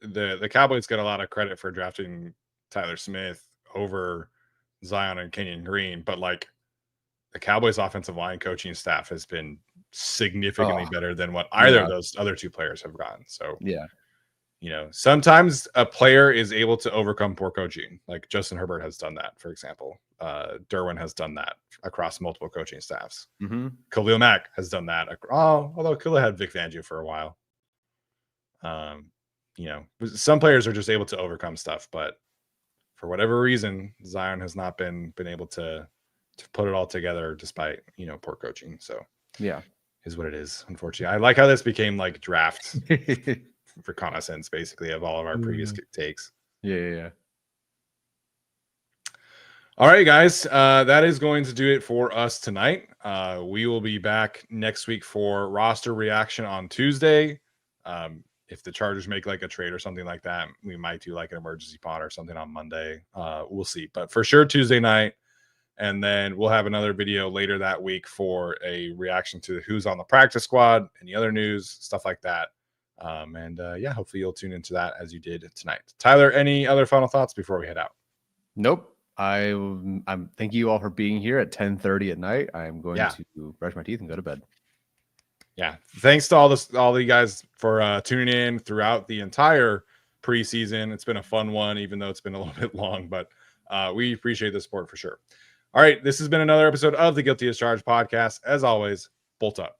C: the Cowboys get a lot of credit for drafting Tyler Smith over Zion and Kenyon Green, but like the Cowboys offensive line coaching staff has been significantly better than what either of those other 2 players have gotten. So sometimes a player is able to overcome poor coaching. Like Justin Herbert has done that, for example. Derwin has done that across multiple coaching staffs. Khalil Mack has done that. Although Khalil had Vic Fangio for a while. Some players are just able to overcome stuff, but for whatever reason, Zion has not been able to put it all together despite, poor coaching. So is what it is. Unfortunately, I like how this became like draft reconnaissance, basically, of all of our previous takes.
D: Yeah.
C: All right, guys, that is going to do it for us tonight. We will be back next week for roster reaction on Tuesday. If the Chargers make like a trade or something like that, we might do like an emergency pod or something on Monday. We'll see, but for sure Tuesday night. And then we'll have another video later that week for a reaction to who's on the practice squad, any other news, stuff like that. Hopefully you'll tune into that as you did tonight. Tyler, any other final thoughts before we head out?
D: Nope. I'm thank you all for being here at 10:30 at night. I'm going to brush my teeth and go to bed.
C: Yeah. Thanks to all the guys for tuning in throughout the entire preseason. It's been a fun one, even though it's been a little bit long, but we appreciate the support for sure. All right. This has been another episode of the Guilty as Charged podcast. As always, bolt up.